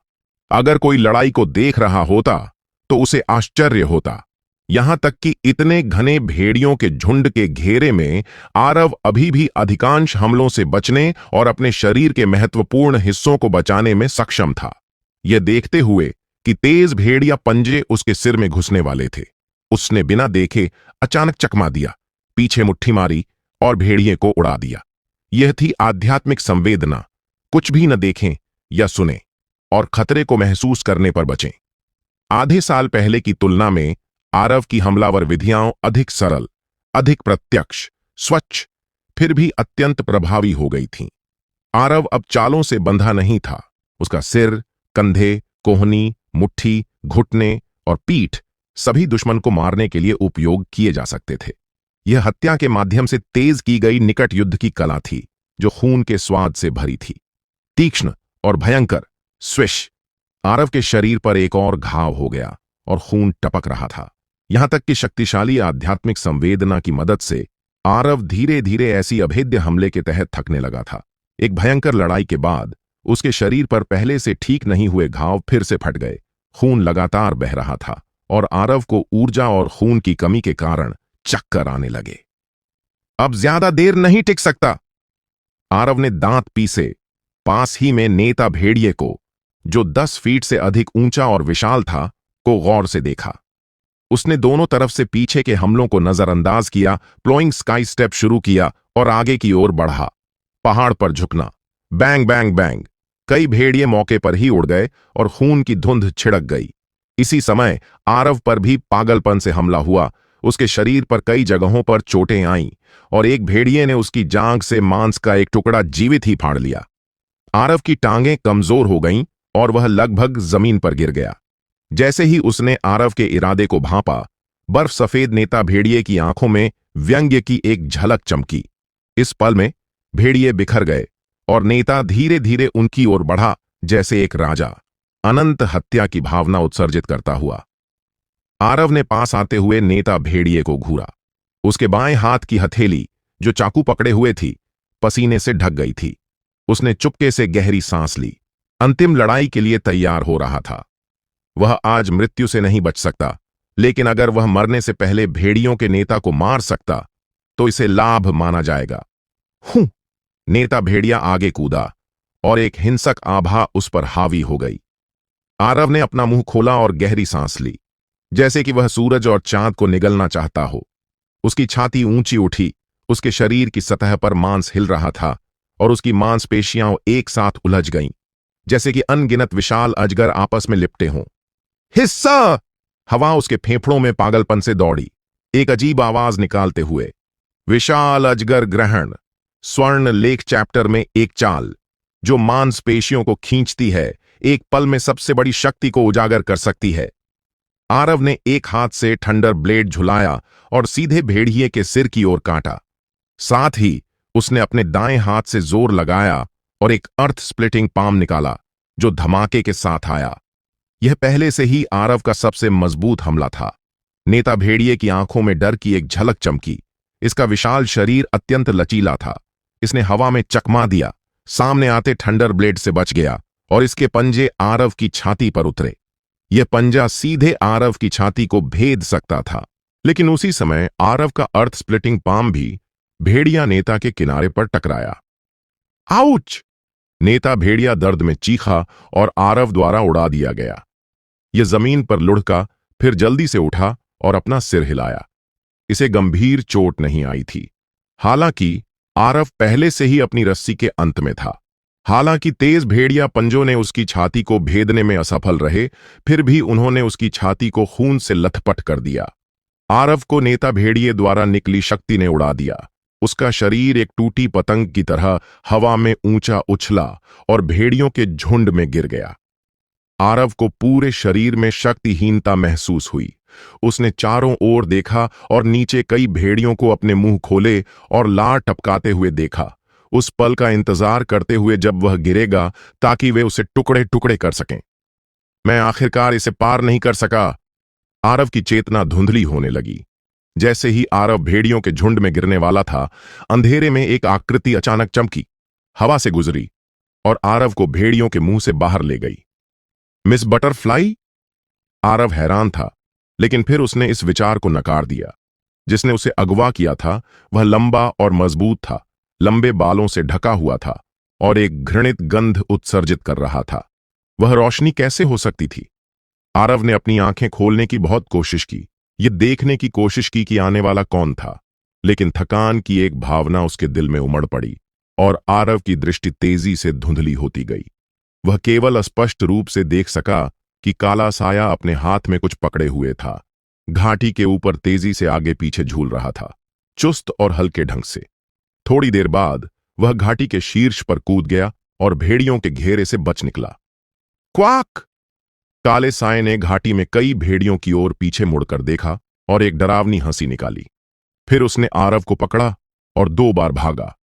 S1: अगर कोई लड़ाई को देख रहा होता तो उसे आश्चर्य होता। यहां तक कि इतने घने भेड़ियों के झुंड के घेरे में आरव अभी भी अधिकांश हमलों से बचने और अपने शरीर के महत्वपूर्ण हिस्सों को बचाने में सक्षम था। यह देखते हुए कि तेज भेड़िया पंजे उसके सिर में घुसने वाले थे। उसने बिना देखे अचानक चकमा दिया, पीछे मुट्ठी मारी और भेड़िए को उड़ा दिया। यह थी आध्यात्मिक संवेदना, कुछ भी न देखें या सुने और खतरे को महसूस करने पर बचें। आधे साल पहले की तुलना में आरव की हमलावर विधियां अधिक सरल, अधिक प्रत्यक्ष, स्वच्छ, फिर भी अत्यंत प्रभावी हो गई थीं। आरव अब चालों से बंधा नहीं था। उसका सिर, कंधे, कोहनी, मुट्ठी, घुटने और पीठ सभी दुश्मन को मारने के लिए उपयोग किए जा सकते थे। यह हत्या के माध्यम से तेज की गई निकट युद्ध की कला थी, जो खून के स्वाद से भरी थी। तीक्ष्ण और भयंकर स्विश। आरव के शरीर पर एक और घाव हो गया और खून टपक रहा था। यहां तक कि शक्तिशाली आध्यात्मिक संवेदना की मदद से आरव धीरे धीरे ऐसी अभेद्य हमले के तहत थकने लगा था। एक भयंकर लड़ाई के बाद उसके शरीर पर पहले से ठीक नहीं हुए घाव फिर से फट गए। खून लगातार बह रहा था और आरव को ऊर्जा और खून की कमी के कारण चक्कर आने लगे। अब ज्यादा देर नहीं टिक सकता। आरव ने दांत पीसे पास ही में नेता भेड़िए को, जो 10 फीट से अधिक ऊंचा और विशाल था, को गौर से देखा। उसने दोनों तरफ से पीछे के हमलों को नजरअंदाज किया, प्लोइंग स्काई स्टेप शुरू किया और आगे की ओर बढ़ा। पहाड़ पर झुकना, बैंग बैंग बैंग। कई भेड़िए मौके पर ही उड़ गए और खून की धुंध छिड़क गई। इसी समय आरव पर भी पागलपन से हमला हुआ। उसके शरीर पर कई जगहों पर चोटें आईं और एक भेड़िए ने उसकी जांघ से मांस का एक टुकड़ा जीवित ही फाड़ लिया। आरव की टांगें कमजोर हो गईं और वह लगभग जमीन पर गिर गया। जैसे ही उसने आरव के इरादे को भांपा, बर्फ सफेद नेता भेड़िए की आंखों में व्यंग्य की एक झलक चमकी। इस पल में भेड़िए बिखर गए और नेता धीरे धीरे उनकी ओर बढ़ा, जैसे एक राजा अनंत हत्या की भावना उत्सर्जित करता हुआ। आरव ने पास आते हुए नेता भेड़िए को घूरा। उसके बाएं हाथ की हथेली, जो चाकू पकड़े हुए थी, पसीने से ढक गई थी। उसने चुपके से गहरी सांस ली। अंतिम लड़ाई के लिए तैयार हो रहा था। वह आज मृत्यु से नहीं बच सकता, लेकिन अगर वह मरने से पहले भेड़ियों के नेता को मार सकता तो इसे लाभ माना जाएगा। हूं! नेता भेड़िया आगे कूदा और एक हिंसक आभा उस पर हावी हो गई। आरव ने अपना मुंह खोला और गहरी सांस ली, जैसे कि वह सूरज और चांद को निगलना चाहता हो। उसकी छाती ऊंची उठी, उसके शरीर की सतह पर मांस हिल रहा था और उसकी मांसपेशियां एक साथ उलझ गईं, जैसे कि अनगिनत विशाल अजगर आपस में लिपटे हों। हिस्सा! हवा उसके फेफड़ों में पागलपन से दौड़ी, एक अजीब आवाज निकालते हुए। विशाल अजगर ग्रहण, स्वर्ण लेख चैप्टर में एक चाल जो मांसपेशियों को खींचती है, एक पल में सबसे बड़ी शक्ति को उजागर कर सकती है। आरव ने एक हाथ से ठंडर ब्लेड झुलाया और सीधे भेड़िए के सिर की ओर काटा। साथ ही उसने अपने दाएं हाथ से जोर लगाया और एक अर्थ स्प्लिटिंग पाम निकाला, जो धमाके के साथ आया। यह पहले से ही आरव का सबसे मजबूत हमला था। नेता भेड़िए की आंखों में डर की एक झलक चमकी। इसका विशाल शरीर अत्यंत लचीला था। इसने हवा में चकमा दिया, सामने आते ठंडर ब्लेड से बच गया और इसके पंजे आरव की छाती पर उतरे। यह पंजा सीधे आरव की छाती को भेद सकता था, लेकिन उसी समय आरव का अर्थ स्प्लिटिंग पाम भी भेड़िया नेता के किनारे पर टकराया। आउच! नेता भेड़िया दर्द में चीखा और आरव द्वारा उड़ा दिया गया। यह जमीन पर लुढ़का, फिर जल्दी से उठा और अपना सिर हिलाया। इसे गंभीर चोट नहीं आई थी। हालांकि आरव पहले से ही अपनी रस्सी के अंत में था। हालांकि तेज भेड़िया पंजों ने उसकी छाती को भेदने में असफल रहे, फिर भी उन्होंने उसकी छाती को खून से लथपथ कर दिया। आरव को नेता भेड़िए द्वारा निकली शक्ति ने उड़ा दिया। उसका शरीर एक टूटी पतंग की तरह हवा में ऊंचा उछला और भेड़ियों के झुंड में गिर गया। आरव को पूरे शरीर में शक्तिहीनता महसूस हुई। उसने चारों ओर देखा और नीचे कई भेड़ियों को अपने मुंह खोले और लार टपकाते हुए देखा, उस पल का इंतजार करते हुए जब वह गिरेगा ताकि वे उसे टुकड़े टुकड़े कर सकें। मैं आखिरकार इसे पार नहीं कर सका। आरव की चेतना धुंधली होने लगी। जैसे ही आरव भेड़ियों के झुंड में गिरने वाला था, अंधेरे में एक आकृति अचानक चमकी, हवा से गुजरी और आरव को भेड़ियों के मुंह से बाहर ले गई। Miss butterfly? आरव हैरान था, लेकिन फिर उसने इस विचार को नकार दिया। जिसने उसे अगवा किया था वह लंबा और मजबूत था, लंबे बालों से ढका हुआ था और एक घृणित गंध उत्सर्जित कर रहा था। वह रोशनी कैसे हो सकती थी? आरव ने अपनी आंखें खोलने की बहुत कोशिश की, ये देखने की कोशिश की कि आने वाला कौन था, लेकिन थकान की एक भावना उसके दिल में उमड़ पड़ी और आरव की दृष्टि तेजी से धुंधली होती गई। वह केवल स्पष्ट रूप से देख सका कि काला साया अपने हाथ में कुछ पकड़े हुए था, घाटी के ऊपर तेजी से आगे पीछे झूल रहा था, चुस्त और हल्के ढंग से। थोड़ी देर बाद वह घाटी के शीर्ष पर कूद गया और भेड़ियों के घेरे से बच निकला। क्वाक! काले साए ने घाटी में कई भेड़ियों की ओर पीछे मुड़कर देखा और एक डरावनी हंसी निकाली। फिर उसने आरव को पकड़ा और 2 बार भागा,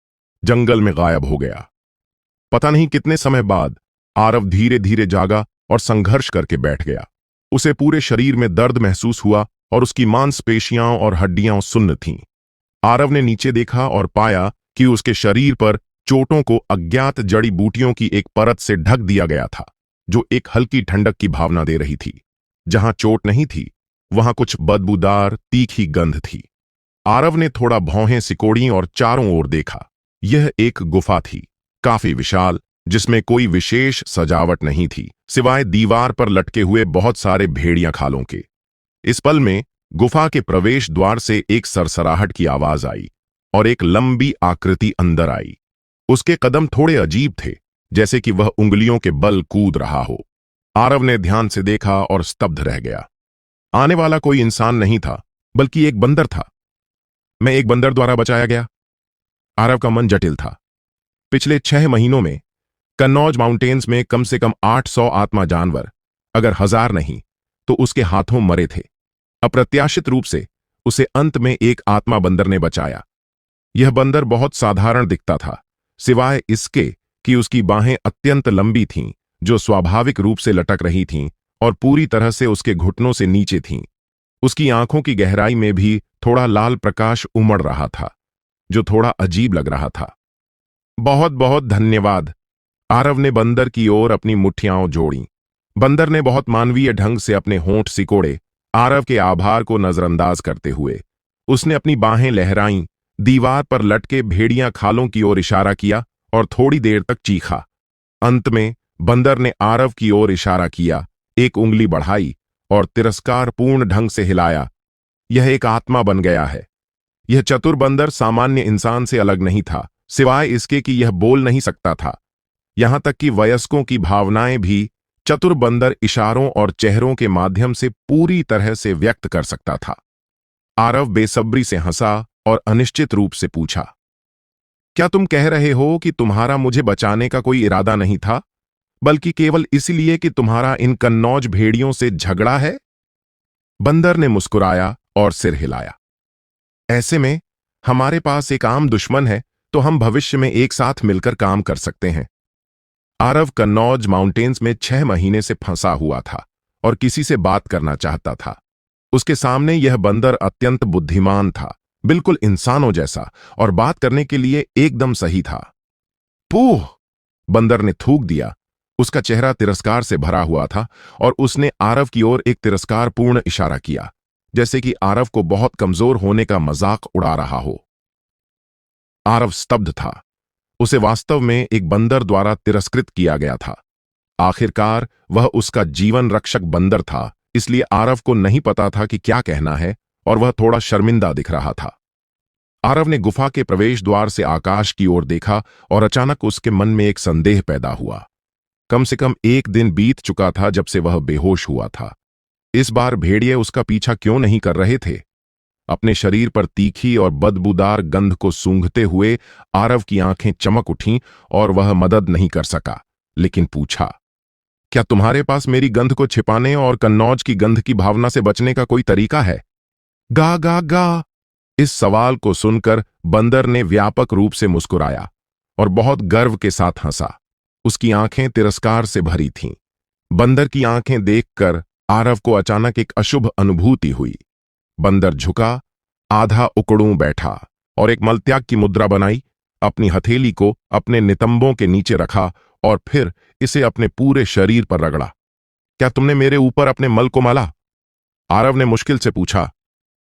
S1: जंगल में गायब हो गया। पता नहीं कितने समय बाद आरव धीरे धीरे जागा और संघर्ष करके बैठ गया। उसे पूरे शरीर में दर्द महसूस हुआ और उसकी मांसपेशियां और हड्डियां सुन्न थीं। आरव ने नीचे देखा और पाया कि उसके शरीर पर चोटों को अज्ञात जड़ी बूटियों की एक परत से ढक दिया गया था, जो एक हल्की ठंडक की भावना दे रही थी। जहां चोट नहीं थी, वहां कुछ बदबूदार तीखी गंध थी। आरव ने थोड़ा भौहें सिकोड़ी और चारों ओर देखा। यह एक गुफा थी, काफी विशाल, जिसमें कोई विशेष सजावट नहीं थी, सिवाय दीवार पर लटके हुए बहुत सारे भेड़िया खालों के। इस पल में गुफा के प्रवेश द्वार से एक सरसराहट की आवाज आई और एक लंबी आकृति अंदर आई। उसके कदम थोड़े अजीब थे, जैसे कि वह उंगलियों के बल कूद रहा हो। आरव ने ध्यान से देखा और स्तब्ध रह गया। आने वाला कोई इंसान नहीं था, बल्कि एक बंदर था। मैं एक बंदर द्वारा बचाया गया। आरव का मन जटिल था। पिछले 6 महीनों में कन्नौज माउंटेन्स में कम से कम 800 आत्मा जानवर, अगर 1000 नहीं, तो उसके हाथों मरे थे। अप्रत्याशित रूप से उसे अंत में एक आत्मा बंदर ने बचाया। यह बंदर बहुत साधारण दिखता था, सिवाय इसके कि उसकी बाहें अत्यंत लंबी थीं, जो स्वाभाविक रूप से लटक रही थीं और पूरी तरह से उसके घुटनों से नीचे थीं। उसकी आंखों की गहराई में भी थोड़ा लाल प्रकाश उमड़ रहा था, जो थोड़ा अजीब लग रहा था। बहुत बहुत धन्यवाद। आरव ने बंदर की ओर अपनी मुट्ठियां जोड़ी। बंदर ने बहुत मानवीय ढंग से अपने होंठ सिकोड़े, आरव के आभार को नजरअंदाज करते हुए। उसने अपनी बाहें लहराईं, दीवार पर लटके भेड़िया खालों की ओर इशारा किया और थोड़ी देर तक चीखा। अंत में बंदर ने आरव की ओर इशारा किया, एक उंगली बढ़ाई और तिरस्कारपूर्ण ढंग से हिलाया। यह एक आत्मा बन गया है। यह चतुर बंदर सामान्य इंसान से अलग नहीं था, सिवाय इसके कि यह बोल नहीं सकता था। यहां तक कि वयस्कों की भावनाएं भी चतुर बंदर इशारों और चेहरों के माध्यम से पूरी तरह से व्यक्त कर सकता था। आरव बेसब्री से हंसा और अनिश्चित रूप से पूछा, क्या तुम कह रहे हो कि तुम्हारा मुझे बचाने का कोई इरादा नहीं था, बल्कि केवल इसलिए कि तुम्हारा इन कन्नौज भेड़ियों से झगड़ा है? बंदर ने मुस्कुराया और सिर हिलाया। ऐसे में हमारे पास एक आम दुश्मन है, तो हम भविष्य में एक साथ मिलकर काम कर सकते हैं। आरव कन्नौज माउंटेन्स में 6 महीने से फंसा हुआ था और किसी से बात करना चाहता था। उसके सामने यह बंदर अत्यंत बुद्धिमान था, बिल्कुल इंसानों जैसा, और बात करने के लिए एकदम सही था। पूह! बंदर ने थूक दिया। उसका चेहरा तिरस्कार से भरा हुआ था और उसने आरव की ओर एक तिरस्कारपूर्ण इशारा किया, जैसे कि आरव को बहुत कमजोर होने का मजाक उड़ा रहा हो। आरव स्तब्ध था। उसे वास्तव में एक बंदर द्वारा तिरस्कृत किया गया था। आखिरकार वह उसका जीवन रक्षक बंदर था, इसलिए आरव को नहीं पता था कि क्या कहना है और वह थोड़ा शर्मिंदा दिख रहा था। आरव ने गुफा के प्रवेश द्वार से आकाश की ओर देखा और अचानक उसके मन में एक संदेह पैदा हुआ। कम से कम 1 दिन बीत चुका था जब से वह बेहोश हुआ था। इस बार भेड़िए उसका पीछा क्यों नहीं कर रहे थे? अपने शरीर पर तीखी और बदबूदार गंध को सूंघते हुए आरव की आंखें चमक उठीं और वह मदद नहीं कर सका, लेकिन पूछा, क्या तुम्हारे पास मेरी गंध को छिपाने और कन्नौज की गंध की भावना से बचने का कोई तरीका है? गा गा गा। इस सवाल को सुनकर बंदर ने व्यापक रूप से मुस्कुराया और बहुत गर्व के साथ हंसा। उसकी आंखें तिरस्कार से भरी थीं। बंदर की आंखें देखकर आरव को अचानक एक अशुभ अनुभूति हुई। बंदर झुका, आधा उकड़ूं बैठा और एक मलत्याग की मुद्रा बनाई, अपनी हथेली को अपने नितंबों के नीचे रखा और फिर इसे अपने पूरे शरीर पर रगड़ा। क्या तुमने मेरे ऊपर अपने मल को मला? आरव ने मुश्किल से पूछा।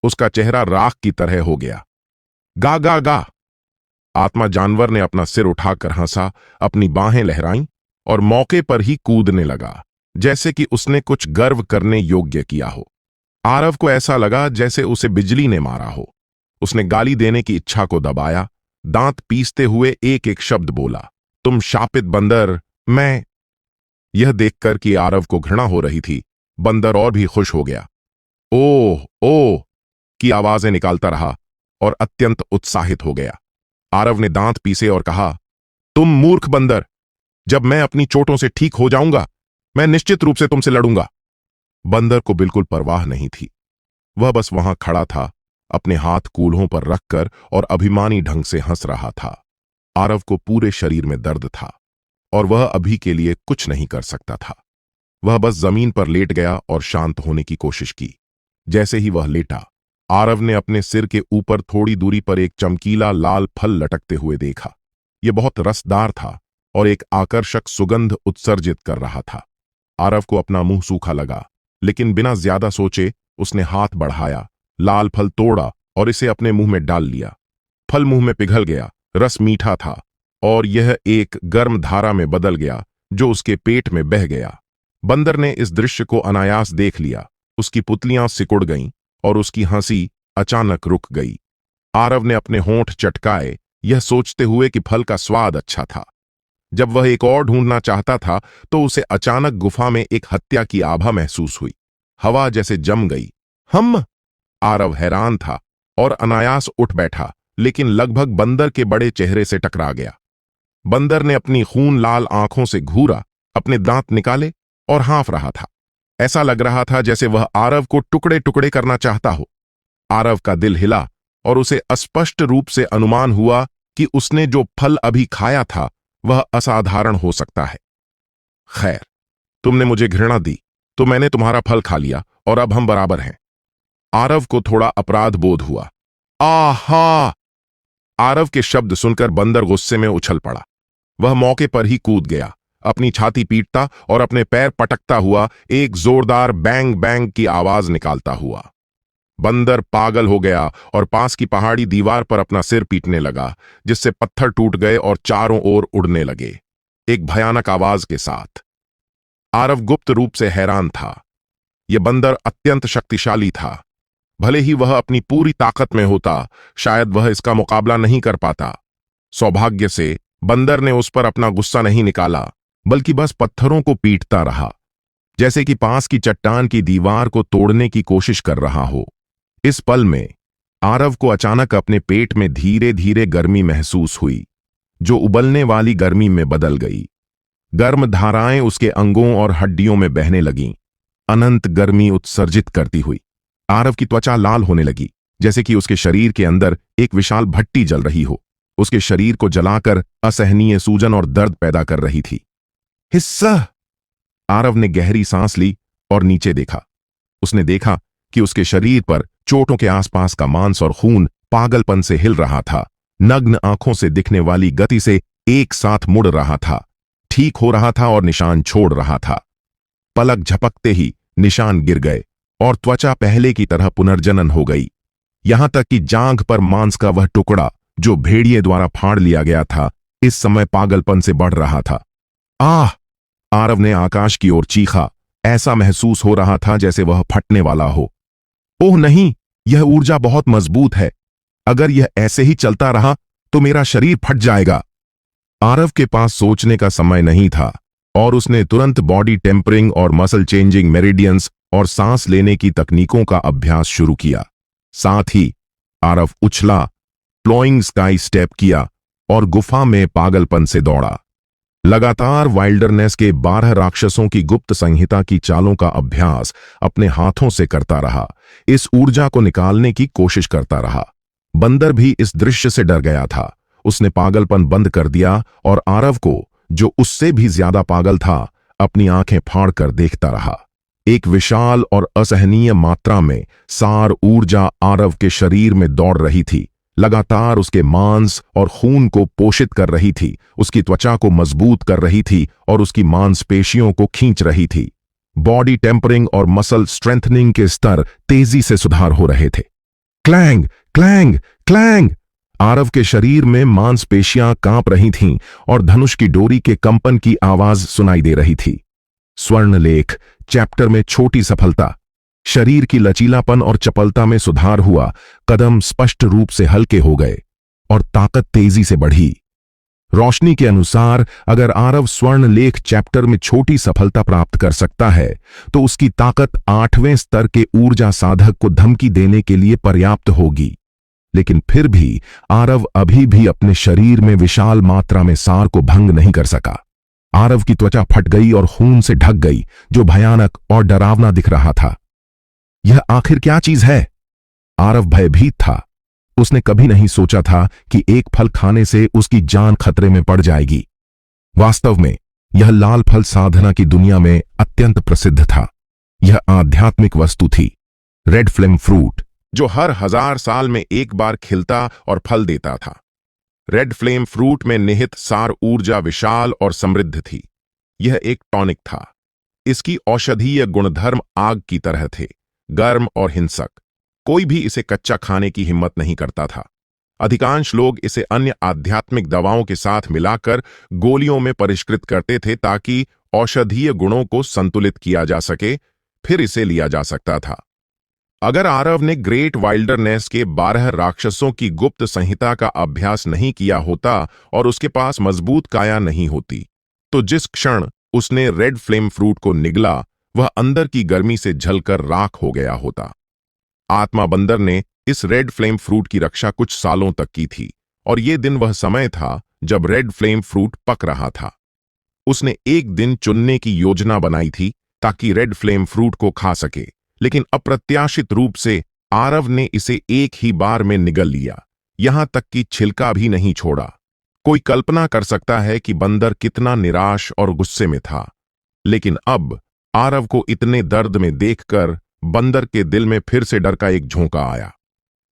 S1: उसका चेहरा राख की तरह हो गया। गा गा गा। आत्मा जानवर ने अपना सिर उठाकर हंसा, अपनी बाहें लहराईं और मौके पर ही कूदने लगा। जैसे कि उसने कुछ गर्व करने योग्य किया हो। आरव को ऐसा लगा जैसे उसे बिजली ने मारा हो। उसने गाली देने की इच्छा को दबाया, दांत पीसते हुए एक एक शब्द बोला, तुम शापित बंदर। मैं। यह देखकर कि आरव को घृणा हो रही थी, बंदर और भी खुश हो गया। ओह ओह की आवाजें निकालता रहा और अत्यंत उत्साहित हो गया। आरव ने दांत पीसे और कहा, तुम मूर्ख बंदर, जब मैं अपनी चोटों से ठीक हो जाऊंगा मैं निश्चित रूप से तुमसे लड़ूंगा। बंदर को बिल्कुल परवाह नहीं थी। वह बस वहां खड़ा था, अपने हाथ कूल्हों पर रखकर और अभिमानी ढंग से हंस रहा था। आरव को पूरे शरीर में दर्द था और वह अभी के लिए कुछ नहीं कर सकता था। वह बस जमीन पर लेट गया और शांत होने की कोशिश की। जैसे ही वह लेटा, आरव ने अपने सिर के ऊपर थोड़ी दूरी पर एक चमकीला लाल फल लटकते हुए देखा। यह बहुत रसदार था और एक आकर्षक सुगंध उत्सर्जित कर रहा था। आरव को अपना मुंह सूखा लगा, लेकिन बिना ज्यादा सोचे उसने हाथ बढ़ाया, लाल फल तोड़ा और इसे अपने मुंह में डाल लिया। फल मुंह में पिघल गया, रस मीठा था और यह एक गर्म धारा में बदल गया जो उसके पेट में बह गया। बंदर ने इस दृश्य को अनायास देख लिया। उसकी पुतलियां सिकुड़ गईं और उसकी हंसी अचानक रुक गई। आरव ने अपने होंठ चटकाए, यह सोचते हुए कि फल का स्वाद अच्छा था। जब वह एक और ढूंढना चाहता था तो उसे अचानक गुफा में एक हत्या की आभा महसूस हुई। हवा जैसे जम गई। हम। आरव हैरान था और अनायास उठ बैठा, लेकिन लगभग बंदर के बड़े चेहरे से टकरा गया। बंदर ने अपनी खून लाल आंखों से घूरा, अपने दांत निकाले और हाँफ रहा था। ऐसा लग रहा था जैसे वह आरव को टुकड़े टुकड़े करना चाहता हो। आरव का दिल हिला और उसे स्पष्ट रूप से अनुमान हुआ कि उसने जो फल अभी खाया था वह असाधारण हो सकता है। खैर, तुमने मुझे घृणा दी तो मैंने तुम्हारा फल खा लिया और अब हम बराबर हैं। आरव को थोड़ा अपराध बोध हुआ। आहा! आरव के शब्द सुनकर बंदर गुस्से में उछल पड़ा। वह मौके पर ही कूद गया, अपनी छाती पीटता और अपने पैर पटकता हुआ एक जोरदार बैंग बैंग की आवाज निकालता हुआ। बंदर पागल हो गया और पास की पहाड़ी दीवार पर अपना सिर पीटने लगा, जिससे पत्थर टूट गए और चारों ओर उड़ने लगे, एक भयानक आवाज के साथ। आरव गुप्त रूप से हैरान था। यह बंदर अत्यंत शक्तिशाली था। भले ही वह अपनी पूरी ताकत में होता, शायद वह इसका मुकाबला नहीं कर पाता। सौभाग्य से बंदर ने उस पर अपना गुस्सा नहीं निकाला, बल्कि बस पत्थरों को पीटता रहा, जैसे कि पास की चट्टान की दीवार को तोड़ने की कोशिश कर रहा हो। इस पल में आरव को अचानक अपने पेट में धीरे धीरे गर्मी महसूस हुई, जो उबलने वाली गर्मी में बदल गई। गर्म धाराएं उसके अंगों और हड्डियों में बहने लगीं, अनंत गर्मी उत्सर्जित करती हुई। आरव की त्वचा लाल होने लगी, जैसे कि उसके शरीर के अंदर एक विशाल भट्टी जल रही हो, उसके शरीर को जलाकर असहनीय सूजन और दर्द पैदा कर रही थी। हिस्सा। आरव ने गहरी सांस ली और नीचे देखा। उसने देखा कि उसके शरीर पर चोटों के आसपास का मांस और खून पागलपन से हिल रहा था, नग्न आंखों से दिखने वाली गति से एक साथ मुड़ रहा था, ठीक हो रहा था और निशान छोड़ रहा था। पलक झपकते ही निशान गिर गए और त्वचा पहले की तरह पुनर्जनन हो गई। यहां तक कि जांघ पर मांस का वह टुकड़ा जो भेड़िए द्वारा फाड़ लिया गया था, इस समय पागलपन से बढ़ रहा था। आह! आरव ने आकाश की ओर चीखा। ऐसा महसूस हो रहा था जैसे वह फटने वाला हो। ओह नहीं, यह ऊर्जा बहुत मजबूत है। अगर यह ऐसे ही चलता रहा तो मेरा शरीर फट जाएगा। आरव के पास सोचने का समय नहीं था और उसने तुरंत बॉडी टेम्परिंग और मसल चेंजिंग मेरिडियंस और सांस लेने की तकनीकों का अभ्यास शुरू किया। साथ ही आरव उछला, फ्लोइंग स्काई स्टेप किया और गुफा में पागलपन से दौड़ा। लगातार वाइल्डरनेस के 12 राक्षसों की गुप्त संहिता की चालों का अभ्यास अपने हाथों से करता रहा, इस ऊर्जा को निकालने की कोशिश करता रहा। बंदर भी इस दृश्य से डर गया था। उसने पागलपन बंद कर दिया और आरव को, जो उससे भी ज्यादा पागल था, अपनी आंखें फाड़कर देखता रहा। एक विशाल और असहनीय मात्रा में सार ऊर्जा आरव के शरीर में दौड़ रही थी, लगातार उसके मांस और खून को पोषित कर रही थी, उसकी त्वचा को मजबूत कर रही थी और उसकी मांसपेशियों को खींच रही थी। बॉडी टेम्परिंग और मसल स्ट्रेंथनिंग के स्तर तेजी से सुधार हो रहे थे। Clang clang clang! आरव के शरीर में मांसपेशियां कांप रही थीं और धनुष की डोरी के कंपन की आवाज सुनाई दे रही थी। स्वर्णलेख चैप्टर में छोटी सफलता। शरीर की लचीलापन और चपलता में सुधार हुआ, कदम स्पष्ट रूप से हल्के हो गए और ताकत तेजी से बढ़ी। रोशनी के अनुसार अगर आरव स्वर्णलेख चैप्टर में छोटी सफलता प्राप्त कर सकता है तो उसकी ताकत 8वें स्तर के ऊर्जा साधक को धमकी देने के लिए पर्याप्त होगी। लेकिन फिर भी आरव अभी भी अपने शरीर में विशाल मात्रा में सार को भंग नहीं कर सका। आरव की त्वचा फट गई और खून से ढक गई, जो भयानक और डरावना दिख रहा था। यह आखिर क्या चीज है? आरव भयभीत था। उसने कभी नहीं सोचा था कि एक फल खाने से उसकी जान खतरे में पड़ जाएगी। वास्तव में यह लाल फल साधना की दुनिया में अत्यंत प्रसिद्ध था। यह आध्यात्मिक वस्तु थी, रेड फ्लेम फ्रूट, जो हर 1000 साल में एक बार खिलता और फल देता था। रेड फ्लेम फ्रूट में निहित सार ऊर्जा विशाल और समृद्ध थी। यह एक टॉनिक था। इसकी औषधीय गुणधर्म आग की तरह थे, गर्म और हिंसक। कोई भी इसे कच्चा खाने की हिम्मत नहीं करता था। अधिकांश लोग इसे अन्य आध्यात्मिक दवाओं के साथ मिलाकर गोलियों में परिष्कृत करते थे ताकि औषधीय गुणों को संतुलित किया जा सके, फिर इसे लिया जा सकता था। अगर आरव ने ग्रेट वाइल्डरनेस के 12 राक्षसों की गुप्त संहिता का अभ्यास नहीं किया होता और उसके पास मजबूत काया नहीं होती, तो जिस क्षण उसने रेड फ्लेम फ्रूट को निगला, वह अंदर की गर्मी से झलकर राख हो गया होता। आत्मा बंदर ने इस रेड फ्लेम फ्रूट की रक्षा कुछ सालों तक की थी, और यह दिन वह समय था जब रेड फ्लेम फ्रूट पक रहा था। उसने एक दिन चुनने की योजना बनाई थी ताकि रेड फ्लेम फ्रूट को खा सके, लेकिन अप्रत्याशित रूप से आरव ने इसे एक ही बार में निगल लिया, यहां तक कि छिलका भी नहीं छोड़ा। कोई कल्पना कर सकता है कि बंदर कितना निराश और गुस्से में था, लेकिन अब आरव को इतने दर्द में देखकर बंदर के दिल में फिर से डर का एक झोंका आया।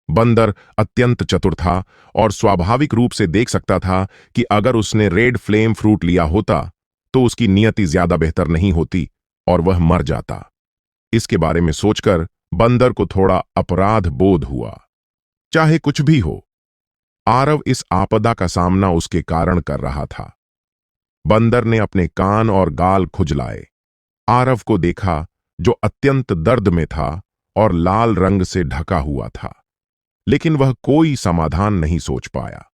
S1: बंदर अत्यंत चतुर था और स्वाभाविक रूप से देख सकता था कि अगर उसने रेड फ्लेम फ्रूट लिया होता तो उसकी नियति ज्यादा बेहतर नहीं होती और वह मर जाता। इसके बारे में सोचकर बंदर को थोड़ा अपराध बोध हुआ। चाहे कुछ भी हो, आरव इस आपदा का सामना उसके कारण कर रहा था। बंदर ने अपने कान और गाल खुजलाए। आरव को देखा, जो अत्यंत दर्द में था और लाल रंग से ढका हुआ था, लेकिन वह कोई समाधान नहीं सोच पाया।